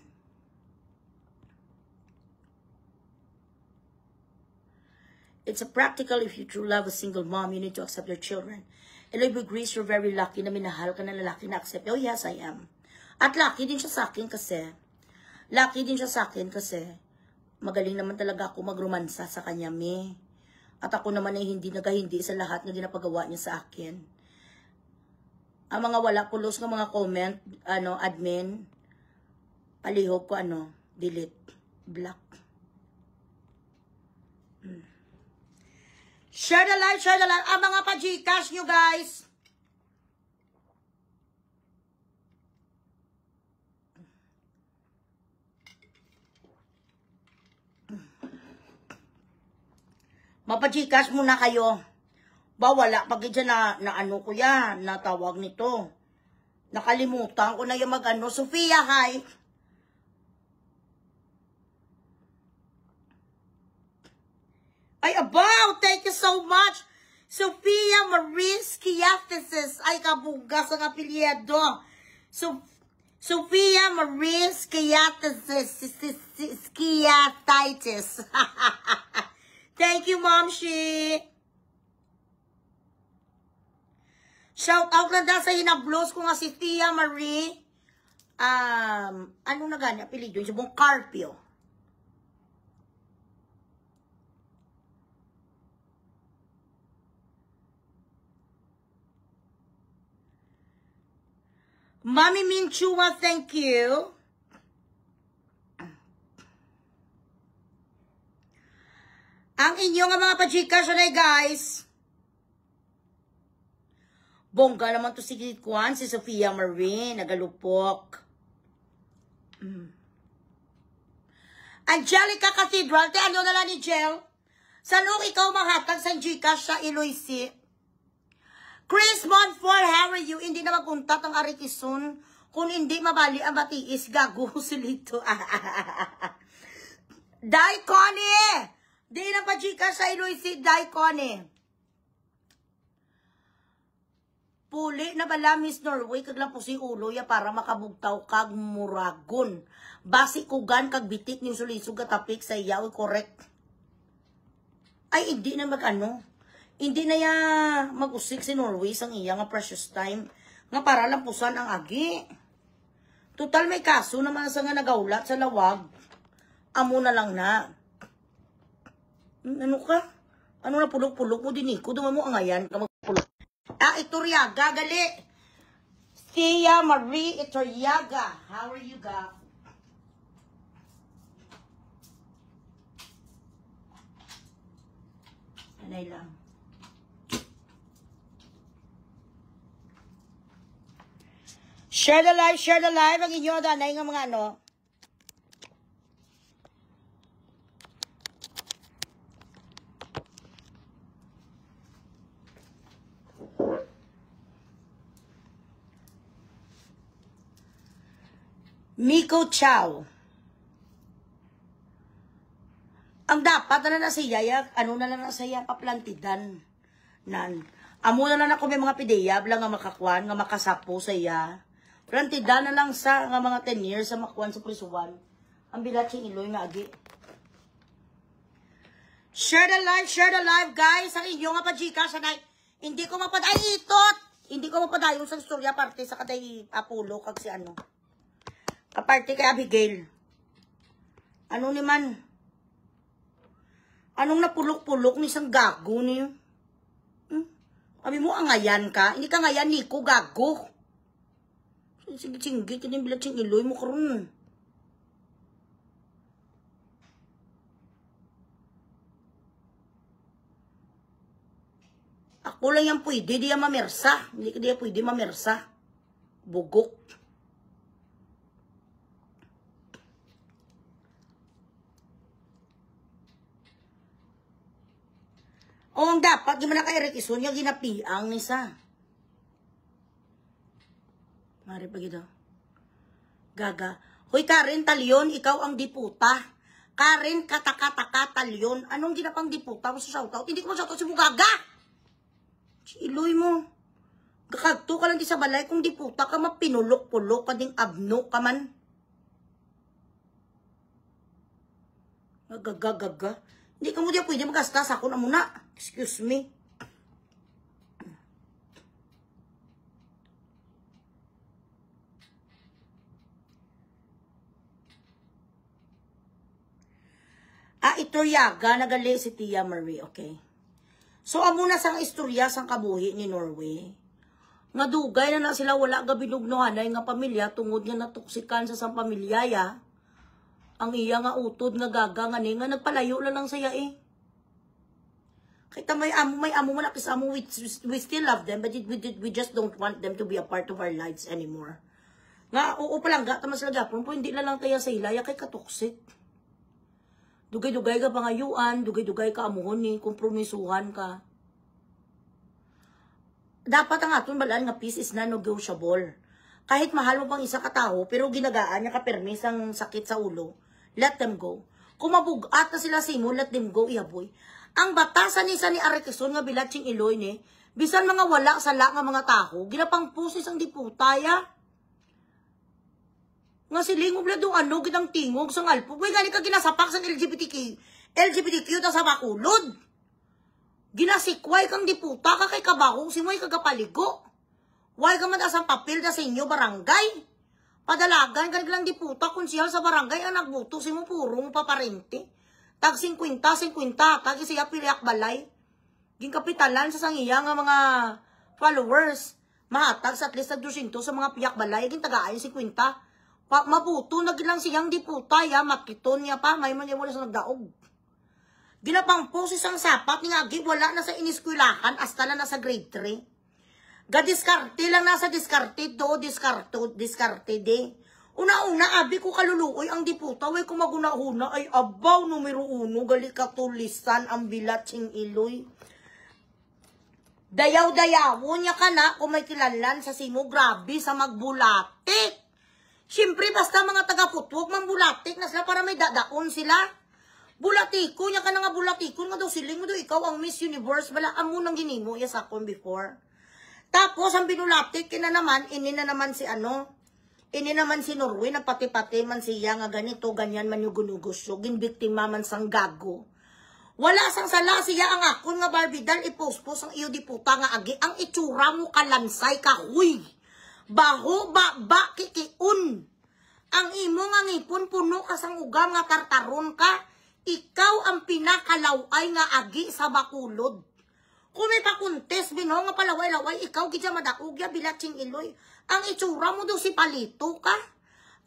It's a practical if you truly love a single mom, you need to accept your children. Eloy agrees you're very lucky na minahal ka na lalaki na accept. Oh yes, I am. At lucky din siya sa akin kasi magaling naman talaga ako magromansa sa kanya, me. At ako naman ay hindi nagahindi sa lahat na ginapagawa niya sa akin. Ang mga wala pulos ng mga comment, admin, palihog ko, delete, block. Share the live, share the live. Ang mga pa-Gcash nyo, guys. Mapa-Gcash muna kayo. Wala pag dyan na ano ko yan, natawag nito. Nakalimutan ko na yung mag-ano. Sofia, hi. Ay, abaw! Thank you so much! Sofia Marie Skiathesis. Ay, kabugas ang apelyido. Sofia Marie Skiathesis. Skiatitis. Thank you, Mom Shi. Shout out na daw sa hinablos ko nga si Tia Marie. Ano na gani? Apelyido yung sabong Carpio. Mami Minchua, thank you. Ang inyong mga pa-Gcash na guys. Bongga naman to si Kwan, si Sofia Marie, nagalupok. Angelica Cathedral, te ano na lang ni Jel? Saan ikaw mahatag sa Gcash sa Iloisi? Chris Monfort, how are you? Hindi na maguntat ang Arikison. Kung hindi mabali ang matiis, gago silito. Daikone! Di na pa Gcash sa Iloisi, Daikone. Puli na bala, Miss Norway, kag lang po si ulo ya para makabugtaw kag muragon. Basi kugan kag bitik ni sulisog katapik sa iyaw, correct? Ay, hindi na mag-ano. Hindi na ya mag-usik si Norway sang iya nga precious time. Nga para lang pusan ang agi. Total may kaso naman sa nga nagaulat sa lawag. Amo na lang na. Ano ka? Ano na pulok-pulok mo din ko? Duman mo ang ayan ka magpulok. Ituryaga, gali. Tia Marie Ituryaga. How are you, ga? Anay lang. Share the live, share the live. Ang inyo, danay nga mga ano. Miko Chow. Ang dapat na siya, ano na lang siya paplantidan. Amo na lang ako may mga pideyab lang nga makakwan, nga makasapo siya. Plantidan na lang sa nga mga 10 years sa makwan sa prisuwan. Ang bilatsing iloy nga agi. Share the live, guys. Ang inyo nga pa Gcash na hindi ko mapaday itot. Hindi ko mapadayon sa storya parte sa kaday Apollo kag si ano. Kaparte kay Abigail. Ano ni man? Anong napulok-pulok ni isang gago niyo? Sabi mo, angayan ka? Hindi ka ngayan, Nico, gago. Sige-singgit, hindi bilat siyang iloy mo karon. Ako lang yan pwede, di yan mamersa. Hindi ka di yan pwede mamersa. Bugok. O, ang dapat, di man na kay Rikison, yung ginapiang nisa. Mari pa gito. Gaga. Hoy, Karen Talyon, ikaw ang diputa. Karen Katakataka Talyon. Anong ginapang diputa mo sa shoutout? Hindi ko mo shoutout si mo, Gaga. Iloy mo. Gakagto ka lang di sa balay. Kung diputa ka, mapinulok-pulok ka ding abno ka man. Gaga. Hindi ka mo diya pwede magastas ako na muna. Excuse me. Ituryaga, nagali si Tia Marie, okay. So, amo na sang istorya sang kabuhi ni Norway. Nga dugay na sila wala gabinugnohanay nga pamilya tungod nga natuksikan sa sang pamilya ya. Ang iya nga utod nga gaga nga ni nga nagpalayo lang saya eh. Kita may amo mo na kasi amo, we still love them, but we just don't want them to be a part of our lives anymore. Nga, oo palang, gata mas lagapon po, hindi na lang tayo sa ilaya kay katoksik. Dugay-dugay ka pangayuan, dugay-dugay ka amuhon ni, kompromisuhan ka. Dapat ang aton balaan nga peace is non-negotiable. Kahit mahal mo pang isa katao, pero ginagaan niya ka permis ang sakit sa ulo, let them go. Kung mabugat na sila simo, let them go, ihaboy. Ang batasan ni Ari Quezon nga bilatsing Iloy ni, bisan mga wala sala nga mga tao, ginapang pusis ang diputaya. Nga siling ubladong ano, gitang tingog sa ngalpo. Uy, gani ka ginasapak sa LGBTQ ta sa bakulod. Ginasikway kang diputa ka kay kabakong simoy kagapaligo. Way ka matasang papel na sa inyo barangay. Padalagan ka lang diputa konsihal sa barangay ang nagbuto simo puro mo paparente. Tag 50, tag siya piliak balay. Ginkapitalan sa sangiya nga mga followers. Mahatag sa at least tag 200 sa mga piyak balay. Gintagaan 50. Mabuto na gilang siyang diputa ya, makiton niya pa, may man niya wala sa nagdaog. Ginapang poses ang sapat ni Agi, wala na sa iniskwilahan, hasta na nasa grade 3. Gadiskarte lang nasa diskarte do, diskarte de. Una-una, abi ko kaluluoy ang diputa, way kumaguna-una, ay abaw numero 1, gali katulisan ang bilatsing Iloy. Dayaw-dayawon niya ka na, kung may kilalan sa simo, grabe sa magbulatik. Siyempre, basta mga taga-putwog, mambulatik na sila para may dadaon sila. Bulatiko, niya ka na nga bulatiko, nga daw siling mo daw, ikaw ang Miss Universe, bala amo nang ginimo, yes akon before. Tapos, ang binulatik, ini na naman si Norway, nagpati-pati man siya, nga ganito, ganyan man yung gunugusyo, ginbiktima man sang gago. Wala sang sala siya ang akon nga barbidal, ipost-post ang iyo diputa nga agi, ang itsura mo kalansay ka, huy! Baho, kikiun. Ang imo nga ngipon, puno ka sang ugam nga tartaron ka, ikaw ang pinakalaway nga agi sa bakulod. Kung may pakuntes, bino nga palaway-laway, ikaw gidya madaugya, bilatsing Iloy. Ang itsura mo doon si palito ka.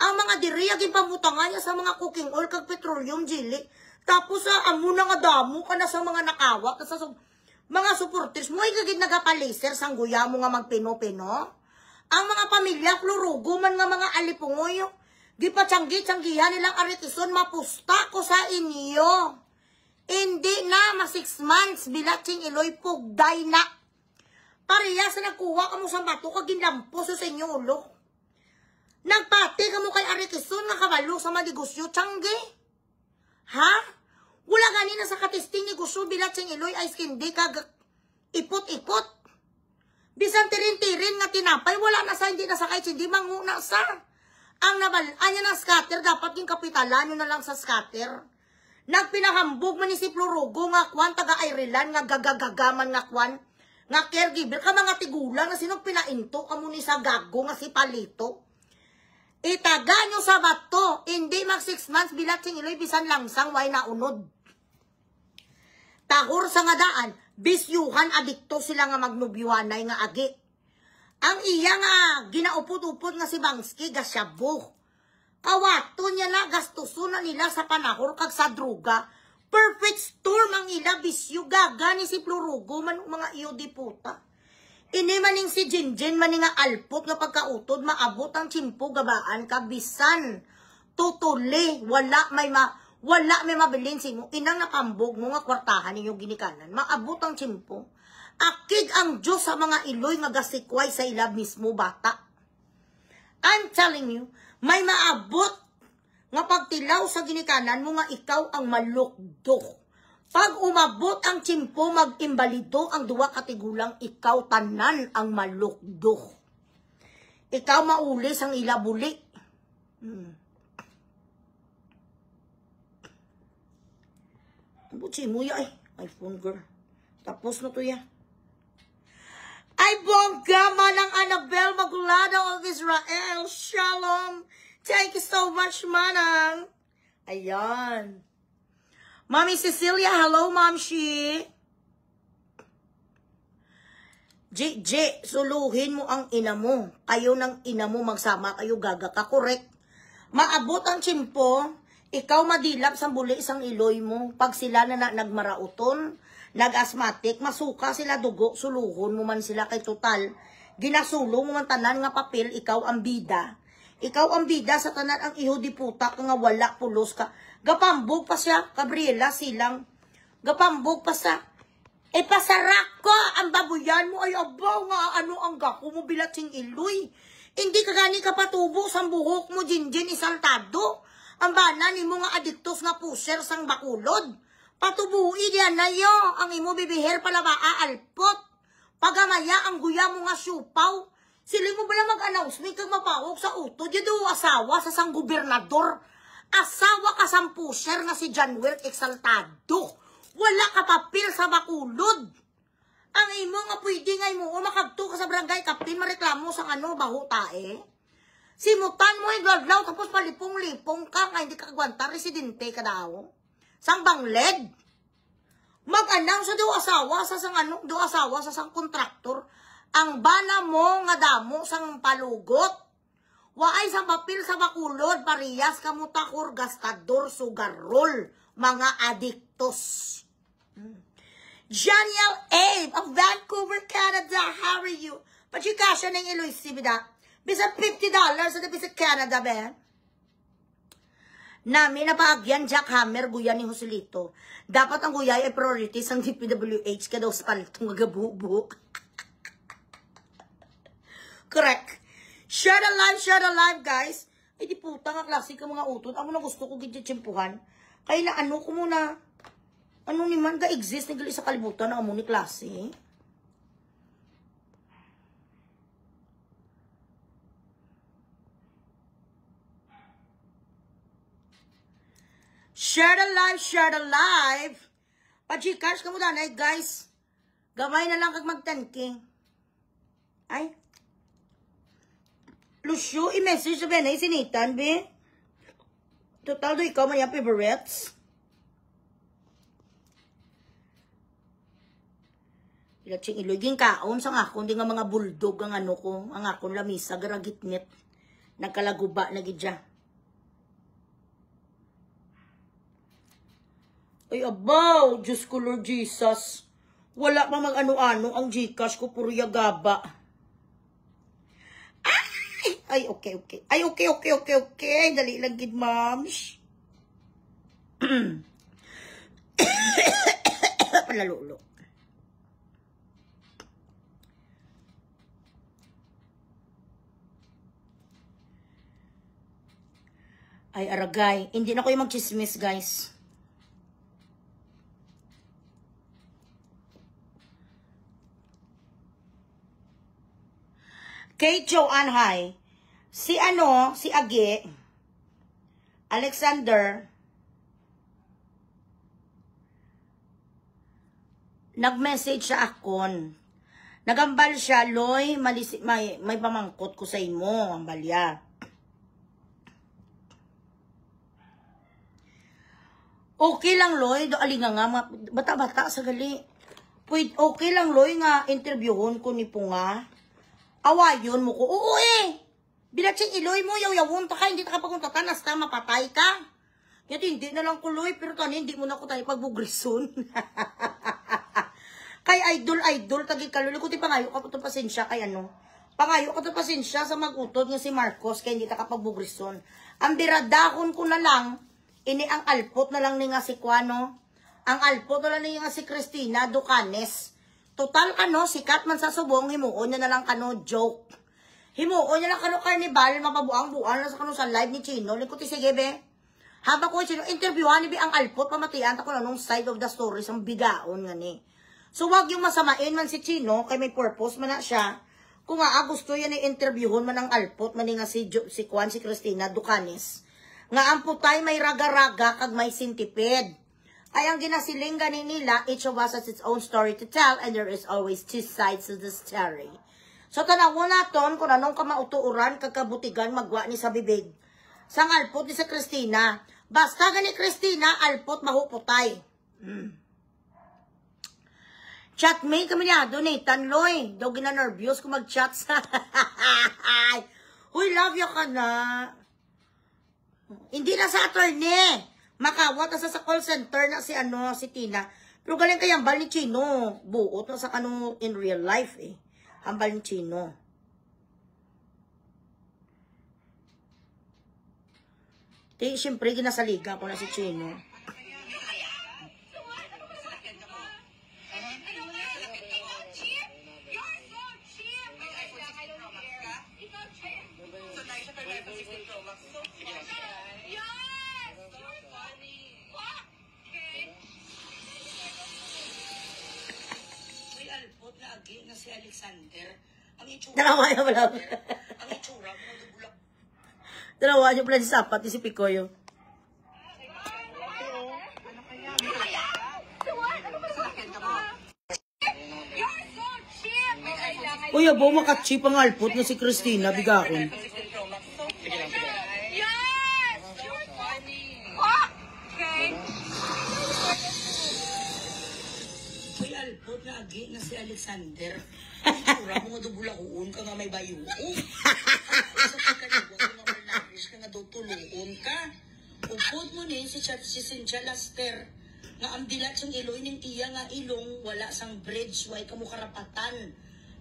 Ang mga diriyag ipamutangan niya sa mga cooking oil, kag petroleum jelly. Tapos amo na nga damo ka na sa mga nakawak, sa mga supporters mo, ay gagid nagapalaser, sang guya mo nga magpino-pino. Ang mga pamilya, plurugo man nga mga alipungoy, di pa tiyanggi-tiyanggihan nilang Ari Quezon, mapusta ko sa inyo. Hindi na, 6 months, bilatsing Iloy, pugday na. Pariya sa nagkuha ka mo sa bato, kaginlampos sa inyo ulo. Nagpati ka mo kay Ari Quezon, nga kabalo sa madigusyo, tiyanggi. Ha? Wala ganina sa katisting ni Gusyo, bilatsing Iloy, ay skindi ka, ipot-ipot. Bisan tirin-tirin nga tinapay, wala na sa, hindi na sa kahit hindi manguna sa. Ang nabalaan niya ng scatter, dapat yung kapitalan nyo na lang sa scatter. Nagpinahambog man ni si Plurugo nga kwan, taga-Ireland, nga gagagagaman nga kwan, nga caregiver, ka mga tigulang na sinong pinainto, kamo ni sa gago nga si Palito. Itaga nyo sa bato, hindi mag 6 months, bilatsing Iloy, bisan langsang, way na unod. Tahor sa nga daan, bisyuhan, adikto sila nga magnubyuhanay nga agi. Ang iya nga, ginaupot-upot nga si Bangsky, gasyabo. Kawato niya na, gastuso na nila sa panahor kag sa druga. Perfect storm ang ila, bisyo, gaga ni si Plurugo, man mga iyo di puta. Ini maning si Jinjin, maning nga alpot nga pagkautod, maabot ang tsimpo, gabaan, kabisan. Tutuli, wala may mabilin simo, inang nakambog mo nga kwartahan ninyong ginikanan, maabot ang tsimpo. Akig ang Diyos sa mga Iloy nga gasikway sa ila mismo bata. I'm telling you, may maabot nga pagtilaw sa ginikanan mo nga ikaw ang malukdo. Pag umabot ang tsimpo, mag-imbalido ang duwa katigulang, ikaw tanan ang malukdo. Ikaw maulis ang ilabuli. Butsi mo ya iPhone girl. Tapos na to ya. Ay bongga manang Annabelle Magulado of Israel. Shalom. Thank you so much manang. Ayan. Mami Cecilia, hello Mamshi. JJ, suluhin mo ang ina mo. Kayo ng ina mo magsama kayo gaga ka, correct? Maabot ang tsimpo, Ikaw madilap sa buli isang iloy mo. Pag sila na nagmarauton, nag-asthmatic, masuka sila dugo, suluhon mo man sila kay total. Ginasulong mo man tanan nga papel, ikaw ang bida. Ikaw ang bida sa tanan ang iho di puta nga wala pulos ka. Gapambog pa siya, Gabriela, silang. Gapambog pa sa. E pasarak ko, ang babuyan mo ay abaw nga ano ang gako mo bilat sing iloy. Hindi ka gani ka patubo sa buhok mo, Jinjin, isaltado. Ang bana ni mo nga adiktos nga pusher sang bakulod. Patubuhi diyan na yo, ang imo bibihir pala ba aalpot. Pagamaya ang guya mo nga syupaw. Sili mo bala mag-announcement kag mapawog sa uto, di do asawa sa sang gobernador. Asawa ka sang pusher nga si John Wirt exaltado. Wala ka papel sa bakulod. Ang imo nga pwede nga imo makagto ka sa barangay captain mareklamo sa ano baho tae. Simutan mo yung gladlaw, tapos palipong-lipong ka, nga hindi ka kagwanta, residente ka daw. Sang bangled. Mag-announce sa do asawa sa sang ano, do asawa sa sang kontraktor. Ang bana mo nga damo sang palugot. Waay sang papel sa bakulod, parehas kamutakor, gastador, sugarol, mga adiktos. Janiel Abe of Vancouver, Canada, how are you? Pachikasya ng Iloy Sibida. Bisa $50 sa bisa Canada, be. Nami na paagyan, jackhammer, guya ni Joselito. Dapat ang guya ay priority sang DPWH ka daw sa palitong magabubo. Correct. Share the live, guys. Ay, di puta nga klase ka mga utod. Ako na gusto ko gitsimpuhan. Kaya na ano ko muna. Ano ni man ga-exist na gali sa kalibutan na amo ni klase. Share the live. Pa-Gcash ka mo danay, guys. Gamay na lang kag mag-10K. Ay. Lucio, i-message sa benay sinitan, be. Total do ikaw man yung favorites. Ilatsing iluging kaon sa akon, di nga mga bulldog ang ano ko, ang akon lamisa, garagitnit. Nagkalaguba na gidya. Ay, abaw, Diyos ko, Lord Jesus. Wala pa mag-ano-ano ang Gcash ko, puro yagaba. Ay, okay. Ay, okay. Dali lang, gid, mams. Palalulo. Ay, aragay. Hindi na ko yung mag-chismis, guys. Kay Joanne, hi. Si Age, Alexander, nag-message sa akon. Nagambal siya, Loy, may pamangkot ko sa imo, ang balya. Okay lang, Loy, do alinga nga, bata-bata sa gali. Okay lang, Loy, nga interviewon ko ni Punga. Awayon mo ko. Oo Bilatsing iloy mo, yaw-yawon ta ka, hindi ta kapaguntatan, hasta mapatay ka. Yat hindi na lang ko, Loy, pero tani, hindi mo na ko tayo pagbugrison. Kay idol, tagig kaluli ko, ti pangayo ka po ito pasensya, kay ano. Pangayo ka ito pasensya sa magutod nga si Marcos, kaya hindi ta kapagbugrison. Ang biradahon ko na lang, ini ang alpot na lang ni nga si Kuano. Ang alpot na lang ni nga si Cristina Ducanes. Total sikat man sa subong, himuon niya na lang joke. Himuon niya lang carnival, mapabuang-buang na sa live ni Chino. Likuti sige, be. Haba ko, Chino, interviewhan ni be ang alpot, pamatian ta ko na nung side of the stories, ang bigaon nga ni. So, wag yung masamain man si Chino, kay may purpose man na siya. Kung nga, gusto yan i-interviewon man ang alpot, man nga si Cristina Ducanes. Nga ang putay may raga-raga, kag may sintipid. Ay ang ginasiling ganin nila, each of us has its own story to tell, and there is always two sides of the story. So tanawon naton kung anong kamautuuran kagkabutigan magwa ni sa bibig. Sang alpot ni sa Cristina. Basta gani Cristina, alpot mahuputay. Chatmate kami niya, Nathan Loy. Daw gina-nervyos kung mag-chat sa... Huy, love you ka na. Hindi na sa attorney. Makawat na sa call center na si si Tina. Pero galing kay hambal ni Chino. Buot na sa in real life eh. Hambal ni Chino. Siyempre, ginasaliga ko na si Chino. Na si Alexander, ang itsura. Dalawa niya pala. Ang itsura mo bulak. Dalawa niya pala si Sapat, si Picoyo. Uy, abo, makachip ang alpot na si Christina, bigakon. Lagi na si Alexander. Itsura mo nga dubulakuon ka nga may bayuon. Sa pagkaliwa ka nga malnarish ka nga dutuluon ka. Upod mo ni si Cynthia Laster nga ang dilat siyang iloy ng iya nga ilong wala sang bridge way kamo karapatan.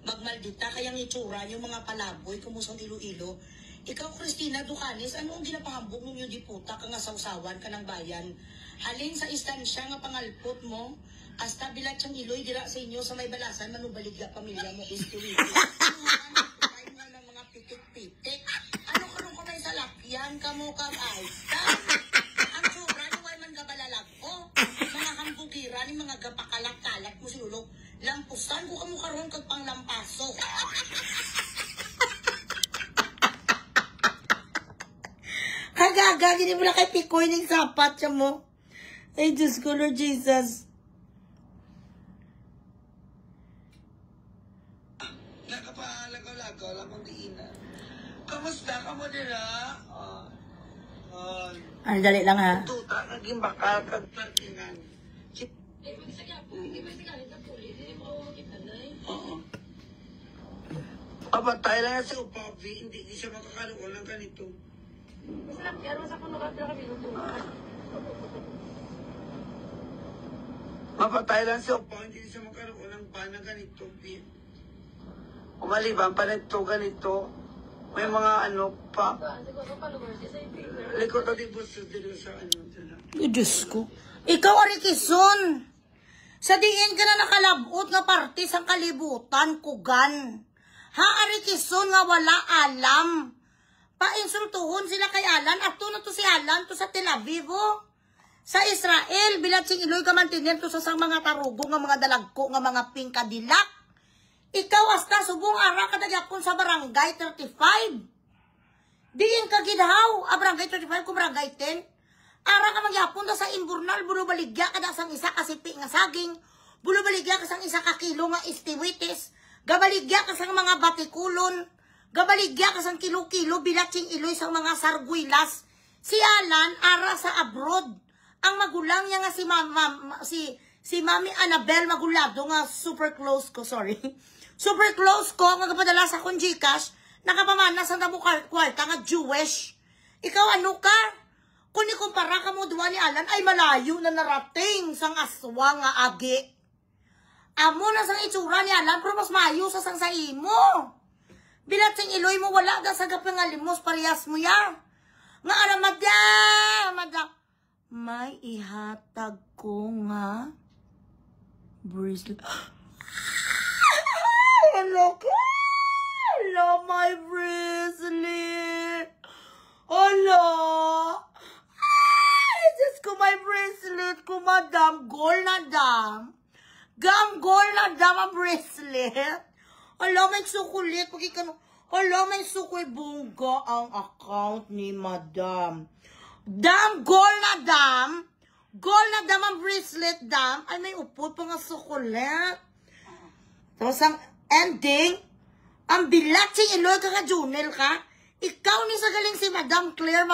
Magmaldita kayang itsura niyo mga palaboy kamo sang ilo-ilo. Ikaw, Christina Ducanes, ano ang ginapahambog mong yung diputa ka nga sausawan ka ng bayan? Halin sa istansya nga pangalpot mo, hasta bilat siyang iloy dira sa inyo sa may balasan, manubaligya pamilya mo is tuwito. Ano mo ng mga pitik-pitik? Ano ka may salakyan ka mo kag-aista? Ang tsura ni way man gabalalag ko. Mga hambugira ni mga gapakalak-kalak mo silulog. Lampusan ko kamo karon kag panglampaso. Kagaga, gini mo na kay Picoy ng sapat siya mo. Ay, Diyos ko, Lord Jesus. Nakapaalagaw-lagaw lang kong diina. Kamusta ka mo nila? Ano, dali lang ha. Tuta, naging bakal, kagpartingan. Oo. Papatay lang sa upavi, hindi siya makakaluon ng ganito. Mapatay lang siya upavi, hindi siya makakaluon ng bana ganito. Umaliban pa nito ganito. May mga ano pa. Likod na di buso dito sa ano. Diyos ko. Ikaw, Arikison. Sa diin ka na nakalabot nga parte sa kalibutan, kugan. Ha, Arikison nga wala alam. Painsultuhon sila kay Alan. At to na to si Alan, to sa Tel Aviv, oh. Sa Israel, bilat sing iloy ka mantinin to sa mga tarugo, nga mga dalagko, nga mga pingkadilak. Ikaw hasta subong ara ka nagyapon sa barangay 35. Diin ka gidhaw, barangay 35 kung barangay 10. Ara ka magyapon sa imburnal, bulubaligya ka da sang isa ka sipi nga saging, bulubaligya ka sang isa ka kilo nga istiwitis, gabaligya ka sang mga batikulon, gabaligya ka sang kilo-kilo bilatsing iloy sang mga sarguilas. Si Alan ara sa abroad. Ang magulang niya nga si Mami Annabel Magulado nga super close ko, sorry. Super close ko, nga kapadala sa akong Gcash, nakapamana sa damo kwarta nga Jewish. Ikaw ano ka? Kung ikumpara ka mo duwa ni Alan, ay malayo na narating sang aswa nga agi. Amo na sang itsura ni Alan, pero mas mayo sa sang sa imo. Bilat sing iloy mo, wala da sa gapangalimos, parehas mo ya. Nga ara, madam. May ihatag ko nga bracelet. Hello, my bracelet. Hello. Ay, Diyos ko, my bracelet ko, madam. Gold na dam. Gold na dam ang bracelet. Hello, may sukulit. Hello, may sukulit. Bungga ang account ni madam. Dam, gold na dam. Gold na dam ang bracelet, dam. Ay, may upot pa nga sukulit. Tapos ang ending, ang bilat si iloy ka ka, Junel ka. Ikaw ni sa galing si Madam Claire.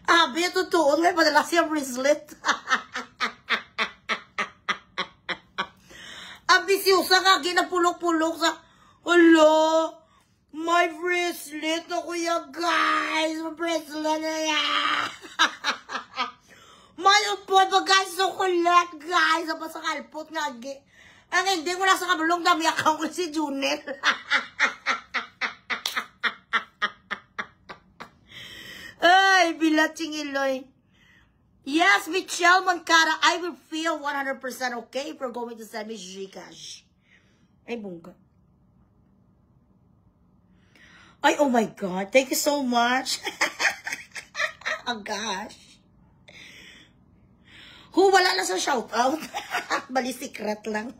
Abi, totoo nga, padala siya bracelet. Ambisyosa ka, ginapulok-pulok sa, hello, My bracelet na kuya, guys. My bracelet na yan. May upod ba, guys? Sukulat, guys. Apa sa kalpot nga, ang hindi ko nasa kabulong dami account ko si Junel. Ay, bilatsing Iloy. Yes, Michelle Mankara, I will feel 100% okay if you're going to send me Gcash. Ay, bungga. Ay, oh my God. Thank you so much. Oh, gosh. Wala na sa shoutout. Bali, secret lang.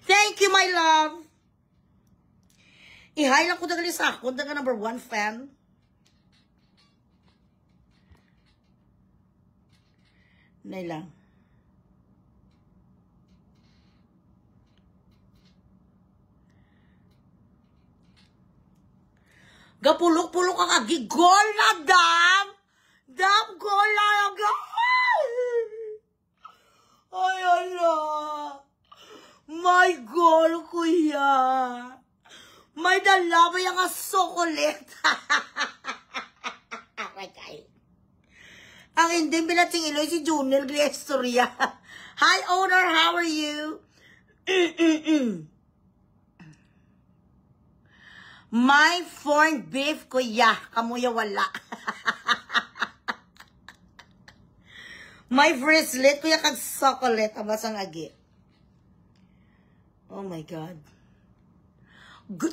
Thank you, my love. I-hi lang ko na gali sa ako. Daga number 1 fan. Nay lang. Gapulok-pulok ang agigol na dam. Dam gol na agigol. Ay, ala. My goal, kuya. May dala ba yung sokolet? Okay. Ang hindi bilatsing Iloy si Junel Gliestoria. Hi, owner. How are you? My corned beef, kuya. Kamuya wala. My bracelet, kuya, kag chocolate, abasang agi. Oh my God.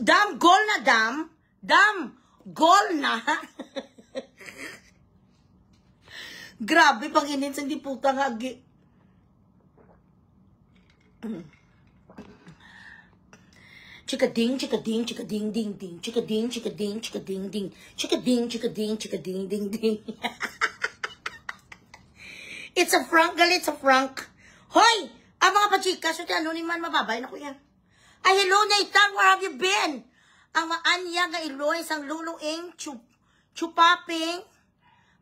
Dam, goal na, dam. Dam, goal na. Grabe, pag ininsan di putang agi. Chika-ding, chika-ding, chika-ding, ding, ding. Chika-ding, chika-ding, chika-ding, ding. Chika-ding, chika-ding, chika-ding, ding, ding. It's a prank, gal, it's a prank. Hoy! Ang mga pachika, so ano ni man mababay na ko yan. Ay, hello, Nathan, where have you been? Ang maanya nga Iloy, sang luluing, chupaping,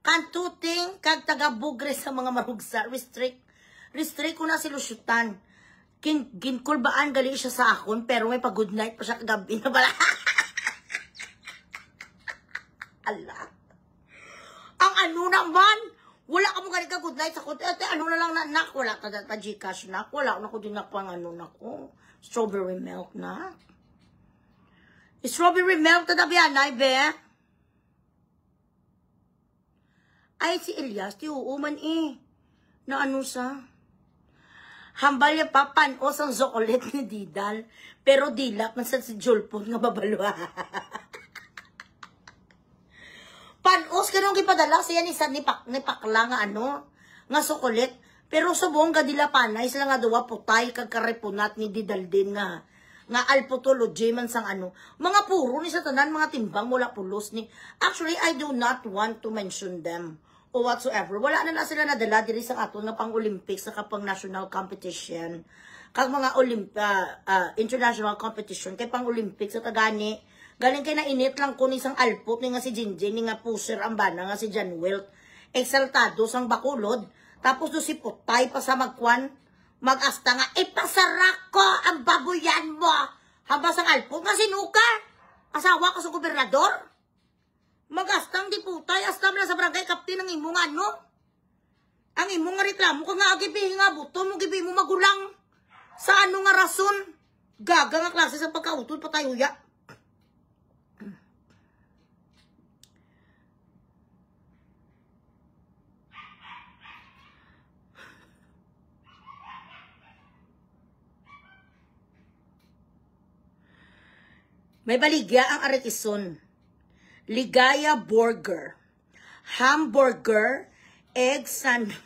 kantuting, kag taga-bugre sa mga marugsa. Restrict ko na si Lusyutan. Ginkulbaan gali siya sa akon, pero may pag-good night pa siya kagabi na bala. Allah. Ang ano naman, wala ka mo gali ka good night sa akon. Ano na lang na, nak, wala ka pa Gcash, nak. Wala ko din na pang ano, nak. Strawberry milk, nak. Strawberry milk, tatabihan, ay, be. Ay, si Elias, ti uuman na ano sa... Hambal niya pa, panos ang zokolet ni Didal. Pero dilak man sa si Julpon nga babalwa. Panos ka nung ipadala siya ni pakla nga ano, nga zokolet. Pero subong ka dila panay, sila nga dawa putay kagkarepunat ni Didal din nga alpotology man sang ano. Mga puro ni sa tanan, mga timbang mula pulos ni. Actually, I do not want to mention them. O whatsoever. Wala na sila nadala diri sa aton nga pang-Olympics sa kapang national competition. Kag mga international competition kay pang-Olympics sa tagani. Galing kay na init lang ko ni isang alpot ni nga si Jinjin ni nga pusher ang bana nga si John Wilt. Exaltado sang bakulod. Tapos do si Putay pa sa mag-asta nga ipasarak ko ang baboyan mo. Haba sang alpot nga sinuka. Asawa ka sa gobernador. Magastang di putay, astam na sa barangay kaptin ang imong ano. Ang imong nga reklamo ka nga agibihin nga buto mo, gibihin mo magulang. Sa ano nga rason? Gaga nga klase sa pagkautol pa tayo ya. May baligya ang aretison. Ligaya burger, hamburger, egg sandwich.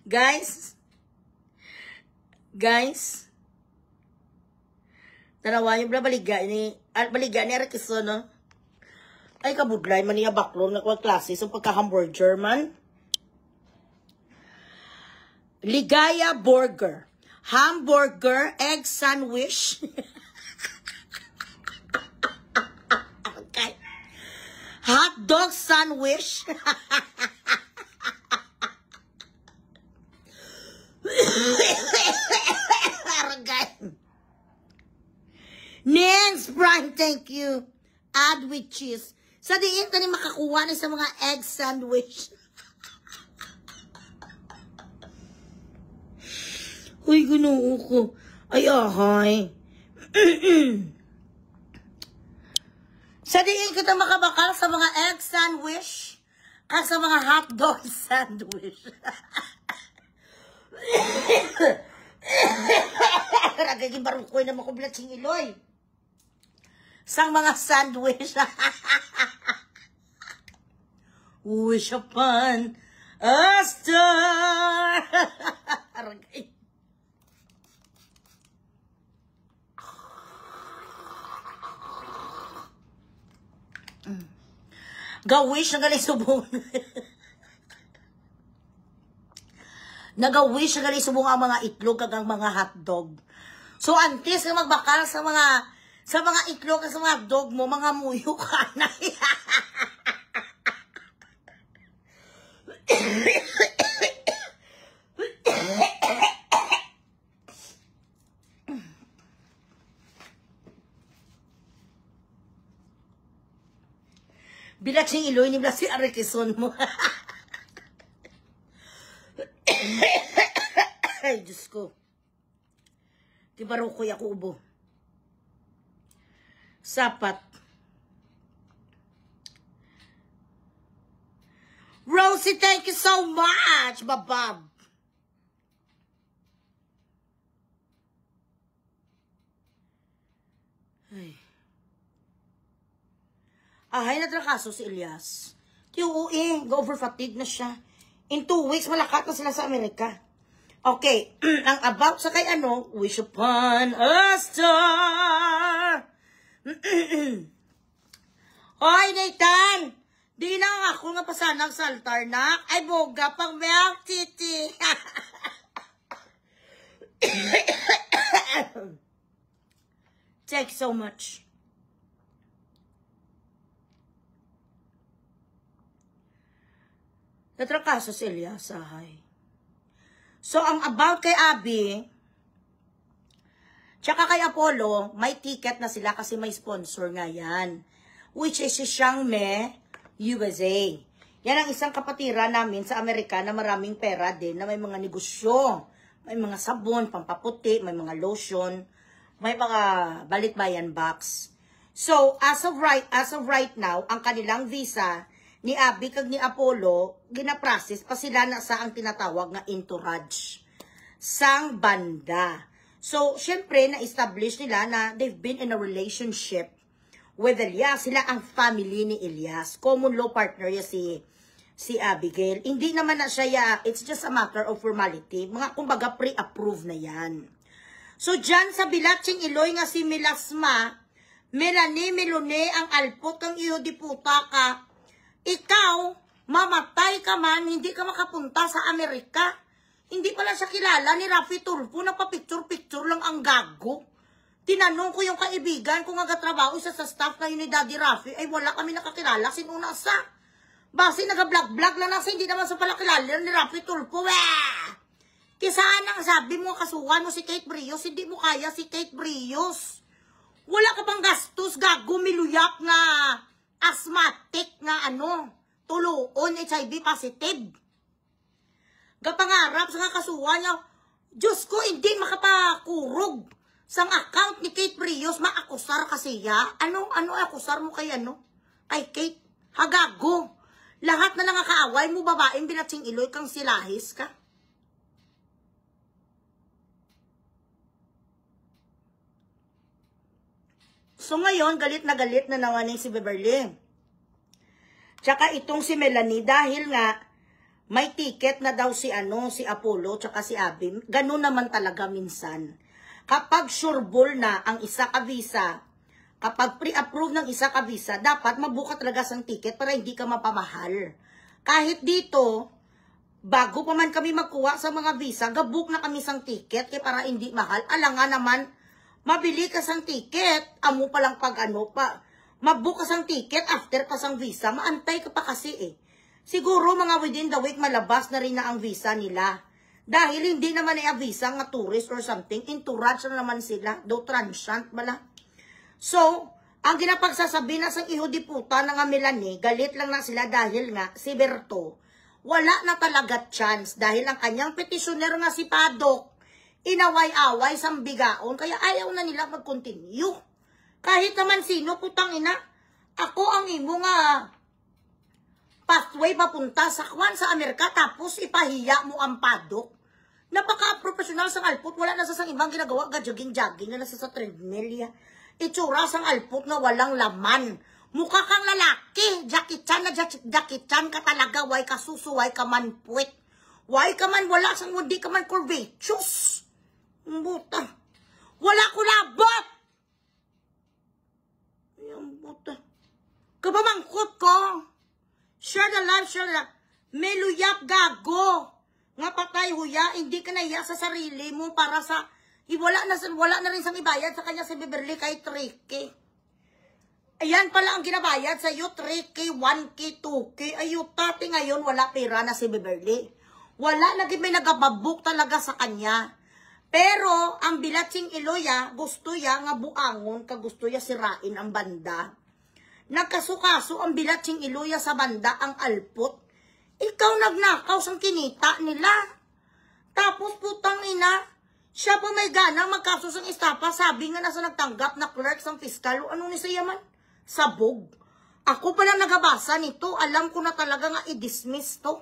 Guys, tanawa yung baligya ni Arakison, no? Ay, kabudlay man niya baklong na kuwag klase sa pagka-hamburger man. Ligaya burger. Hamburger, egg sandwich. Okay. Hot dog sandwich. thank you. Add with cheese. Sa diin ka ni makakuha na sa mga egg sandwich. Uy, ginoo ko. Ay, ahay. Sa diin kita makabakal sa mga egg sandwich, ka sa mga hotdog sandwich. Ragaging barukoy na makublat sing iloy. Sang mga sandwich. Wish upon a star. Ragay. Gawish na gali subong. Nagawish na gali subong ang mga itlog kag ang mga hotdog. So antes nga magbakal sa mga itlog sa mga hotdog mo, mga muyo ka na. Bilat siyang iloy ni si Arikison mo. Ay, Diyos ko. Kibaro ko ako ubo. Sapat. Rosie, thank you so much, babab. Ay. Ahay na trakaso si Elias. Go-over fatigue na siya. In 2 weeks, malakat na sila sa Amerika. Okay, ang about sa kay ano, wish upon a star. Hoy, Nathan! Di na ako nga pasanag sa altar na. Ay, boga pang milk titi. Thanks so much. Natrakaso si Elias, ahay. So, ang about kay Abby, tsaka kay Apollo, may ticket na sila kasi may sponsor nga yan. Which is si Xiangme, USA. Yan ang isang kapatira namin sa Amerika na maraming pera din, na may mga negosyo. May mga sabon, pampaputi, may mga lotion, may mga balitbayan box. So, as of right now, ang kanilang visa ni Abby kag ni Apollo, gina-process pa sila na sa ang tinatawag na entourage sang banda. So, syempre, na-establish nila na they've been in a relationship with Elias. Sila ang family ni Elias. Common law partner ya si Abigail. Hindi naman na siya, it's just a matter of formality. Mga kumbaga pre-approve na yan. So, dyan sa Bilatsing Iloy nga si Milasma, Melanie Melone, ang alpot kang iyo di puta ka, ikaw, mamatay ka man, hindi ka makapunta sa Amerika. Hindi pala siya kilala ni Rafi Tulfo, nagpa-picture-picture lang ang gago. Tinanong ko yung kaibigan kung nagatrabaho isa sa staff na yun ni Daddy Rafi, ay wala kami nakakilala, sinuna sa. Basi nag-vlog-vlog lang nasa, hindi naman sa pala kilala ni Rafi Tulfo. Kisaan ang sabi mo, kasuhan mo si Kate Brios, hindi mo kaya si Kate Brios. Wala ka bang gastos, gago, miluyak nga asthmatic nga tuluon, HIV positive. Gapangarap sa kakasuhan niya, Diyos ko, hindi makapakurog sang account ni Kate Brios, maakusar kasi ya. Ano akusar mo kay kay Kate? Hagago. Lahat na nangakaaway mo, babaeng Bilatsing Iloy, kang silahis ka. So ngayon, galit na naman si Beverly. Tsaka itong si Melanie, dahil nga may ticket na daw si Apollo, tsaka si Abby. Ganun naman talaga minsan. Kapag sureball na ang isa ka visa, kapag pre-approve ng isa ka visa, dapat mabuka talaga sang ticket para hindi ka mapamahal. Kahit dito, bago pa man kami magkuha sa mga visa, gabook na kami sang ticket kaya para hindi mahal. Alangan naman, mabili ka sang ticket, amo pa lang pag mabook ka sang ticket after pa sang visa, maantay ka pa kasi Siguro mga within the week malabas na rin na ang visa nila. Dahil hindi naman ay visa nga tourist or something, entourage na naman sila, do transient bala. So, Ang ginapagsasabi na sang iho di puta na nga Melanie, galit lang na sila dahil nga si Berto, wala na talaga chance dahil ang kanyang petitioner nga si Padok, inaway-away sang bigaon, kaya ayaw na nila mag-continue. Kahit naman sino, putang ina, ako ang imo nga pathway papunta sa Kwan sa Amerika, tapos ipahiya mo ang Padok. Napaka-professional sang alput, wala na sa sang ibang ginagawa, jogging-jogging na nasa sa treadmill. Itsura sang alput na walang laman. Mukha kang lalaki. Jackie Chan na Jackie Chan ka talaga. Why ka susu, why ka man puwet. Why ka man wala sang hindi ka man curvaceous. Buta. Wala ko labot. Yung buta. Kabamangkot ko. Share the life, share the life. May luyap gago. Nga patay huya, hindi ka naiya sa sarili mo para sa wala na rin sang ibayad sa kanya si Beverly kay 3K. Ayan pala ang ginabayad sa iyo, 3K, 1K, 2K. Ayutati ngayon wala pera na si Beverly. Wala na may nagababuk talaga sa kanya. Pero ang bilatsing Iloya, gusto ya nga buangon, kagusto ya sirain ang banda. Nagkasukaso ang bilatsing Iloya sa banda ang alput. Ikaw nagnakaw sang kinita nila. Tapos putang ina, siya pa may ganang magkaso sang estapa, sabi nga nasa nagtanggap na clerk sang fiskal. Ano ni siya man? Sabog. Ako pa lang nagabasa nito, alam ko na talaga nga i-dismiss to.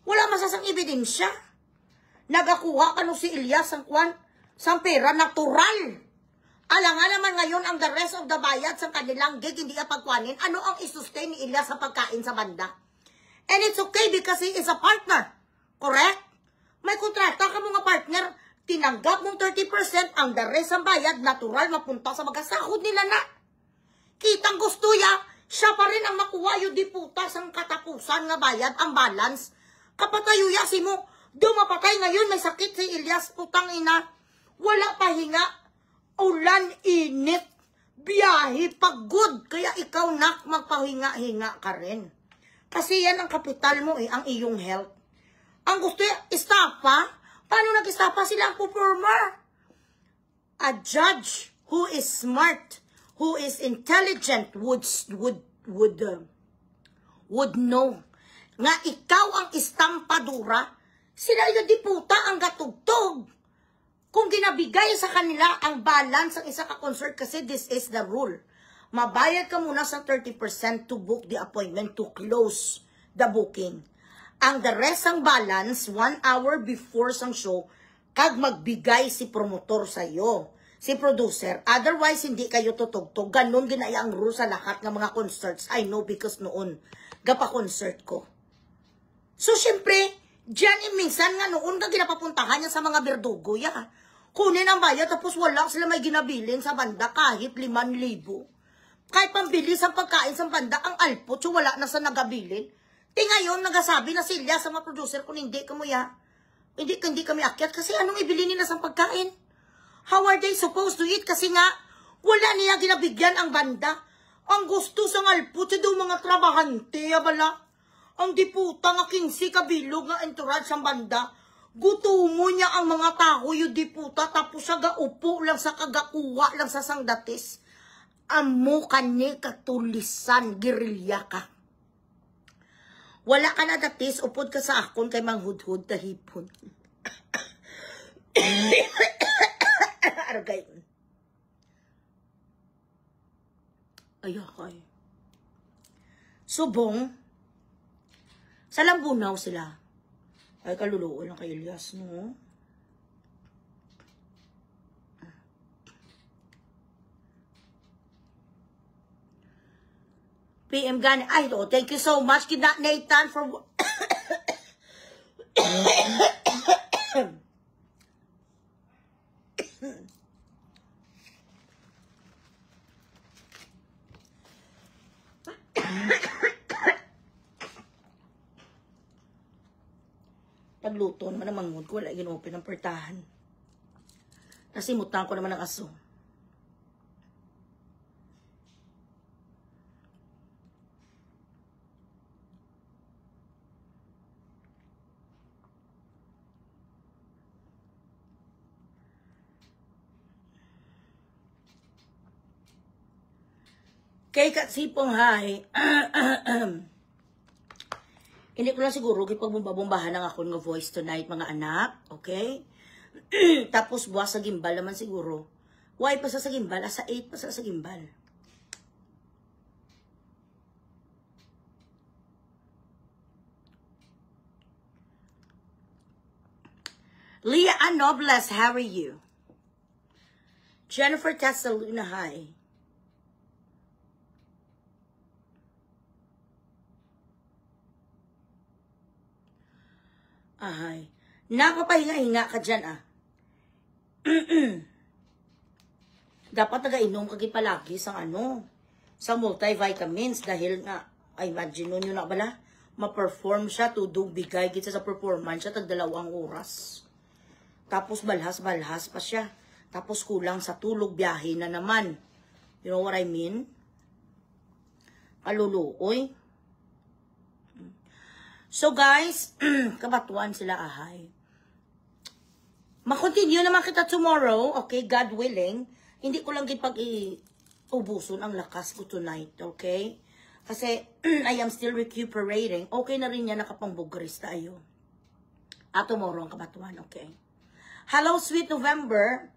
Wala masasang ebidensya. Nagakuha ka no si Ilyas sang kwan, sang pera natural. Alam nga naman ngayon ang the rest of the bayad sang kanilang gig, hindi ka pagkwanin. Ano ang isustain ni Ilyas sa pagkain sa banda? And it's okay because he is a partner. Correct? May kontrata ka mga partner, tinanggap mong 30%, ang the rest ang bayad, natural, mapunta sa magasahod nila na. Kitang gusto ya, siya pa rin ang makuha yung diputas ang katapusan nga bayad, ang balance. Kapatayo ya si mo, dumapatay ngayon, may sakit si Ilyas, putang ina. Wala pahinga, ulan, init, biyahe, pagod. Kaya ikaw nak, magpahinga-hinga ka rin. Kasi yan ang kapital mo ang iyong health. Ang gusto ya, istapa. Paano nag-istapa sila ang performer? A judge who is smart, who is intelligent would know nga ikaw ang istampadura, sila yung diputa ang gatugtog. Kung ginabigay sa kanila ang balance ang isa ka concert, kasi this is the rule. Mabayad ka muna sa 30% to book the appointment, to close the booking. Ang the rest ang balance, 1 hour before sang show, kag magbigay si promotor sa'yo, si producer. Otherwise, hindi kayo tutugtog. Ganon ginaya ang rule sa lahat ng mga concerts. I know because noon, gapa-concert ko. So, syempre, dyan minsan nga noon ka ginapapuntahan niya sa mga berdugo, ya. Kunin ang bayad, tapos wala sila may ginabilin sa banda kahit 5,000. Kahit pambili sa pagkain sa banda, ang alpot, so wala na sa nagabilin. Ngayon, nagasabi na sila sa mga producer kung hindi kamo ya. Hindi kami akyat kasi anong ibili nila sa pagkain? How are they supposed to eat? Kasi nga, wala niya ginabigyan ang banda. Ang gusto sa alpot, so mga trabahante, bala. Ang diputa nga 15 kabilog nga entourage sa banda. Gutumo niya ang mga tao yung diputa, tapos siya gaupo lang sa kagakuha lang sa sangdatis. Amo kanya katulisan, girilya ka. Wala ka na datis, upod ka sa akon kay manghudhud tahipon. Argay. Ayakay. Subong, sa Lambunaw sila. Ay, kaluluo lang kay Ilyas, no? PM Gani. Ay, oh, thank you so much, Kina Nathan, for... Pagluto naman ang mangod ko, wala ginopen ang pertahan. Nasimutan ko naman ang aso. Kay Katsipong Hay, hindi ko lang siguro ipagbumbahan ng ako ng voice tonight, mga anak. Okay? Tapos buwas sa gimbal naman siguro. Why pa sa gimbal? Asa 8 pa sa gimbal. Leah Nobles, how are you? Jennifer Casaluna, hi. Ahay. Napapahinga-hinga ka dyan, ah. Dapat nag-inom ka palagi sa sa multivitamins dahil nga, imagine nyo na bala, ma-perform siya, tudong bigay kita sa performance siya, tag 2 oras. Tapos balhas-balhas pa siya. Tapos kulang sa tulog, biyahe na naman. You know what I mean? Kaluluoy. So guys, kabatuan sila ahay. Ma-continue naman kita tomorrow, okay? God willing. Hindi ko lang ubuson ang lakas ko tonight, okay? Kasi I am still recuperating. Okay na rin yan, nakapangbugris tayo. At tomorrow ang kabatuan, okay? Hello, sweet November.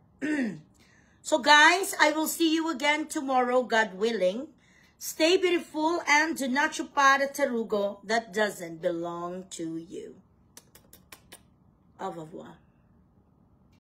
So guys, I will see you again tomorrow, God willing. Stay beautiful and do not chupar a tarugo that doesn't belong to you. Au revoir.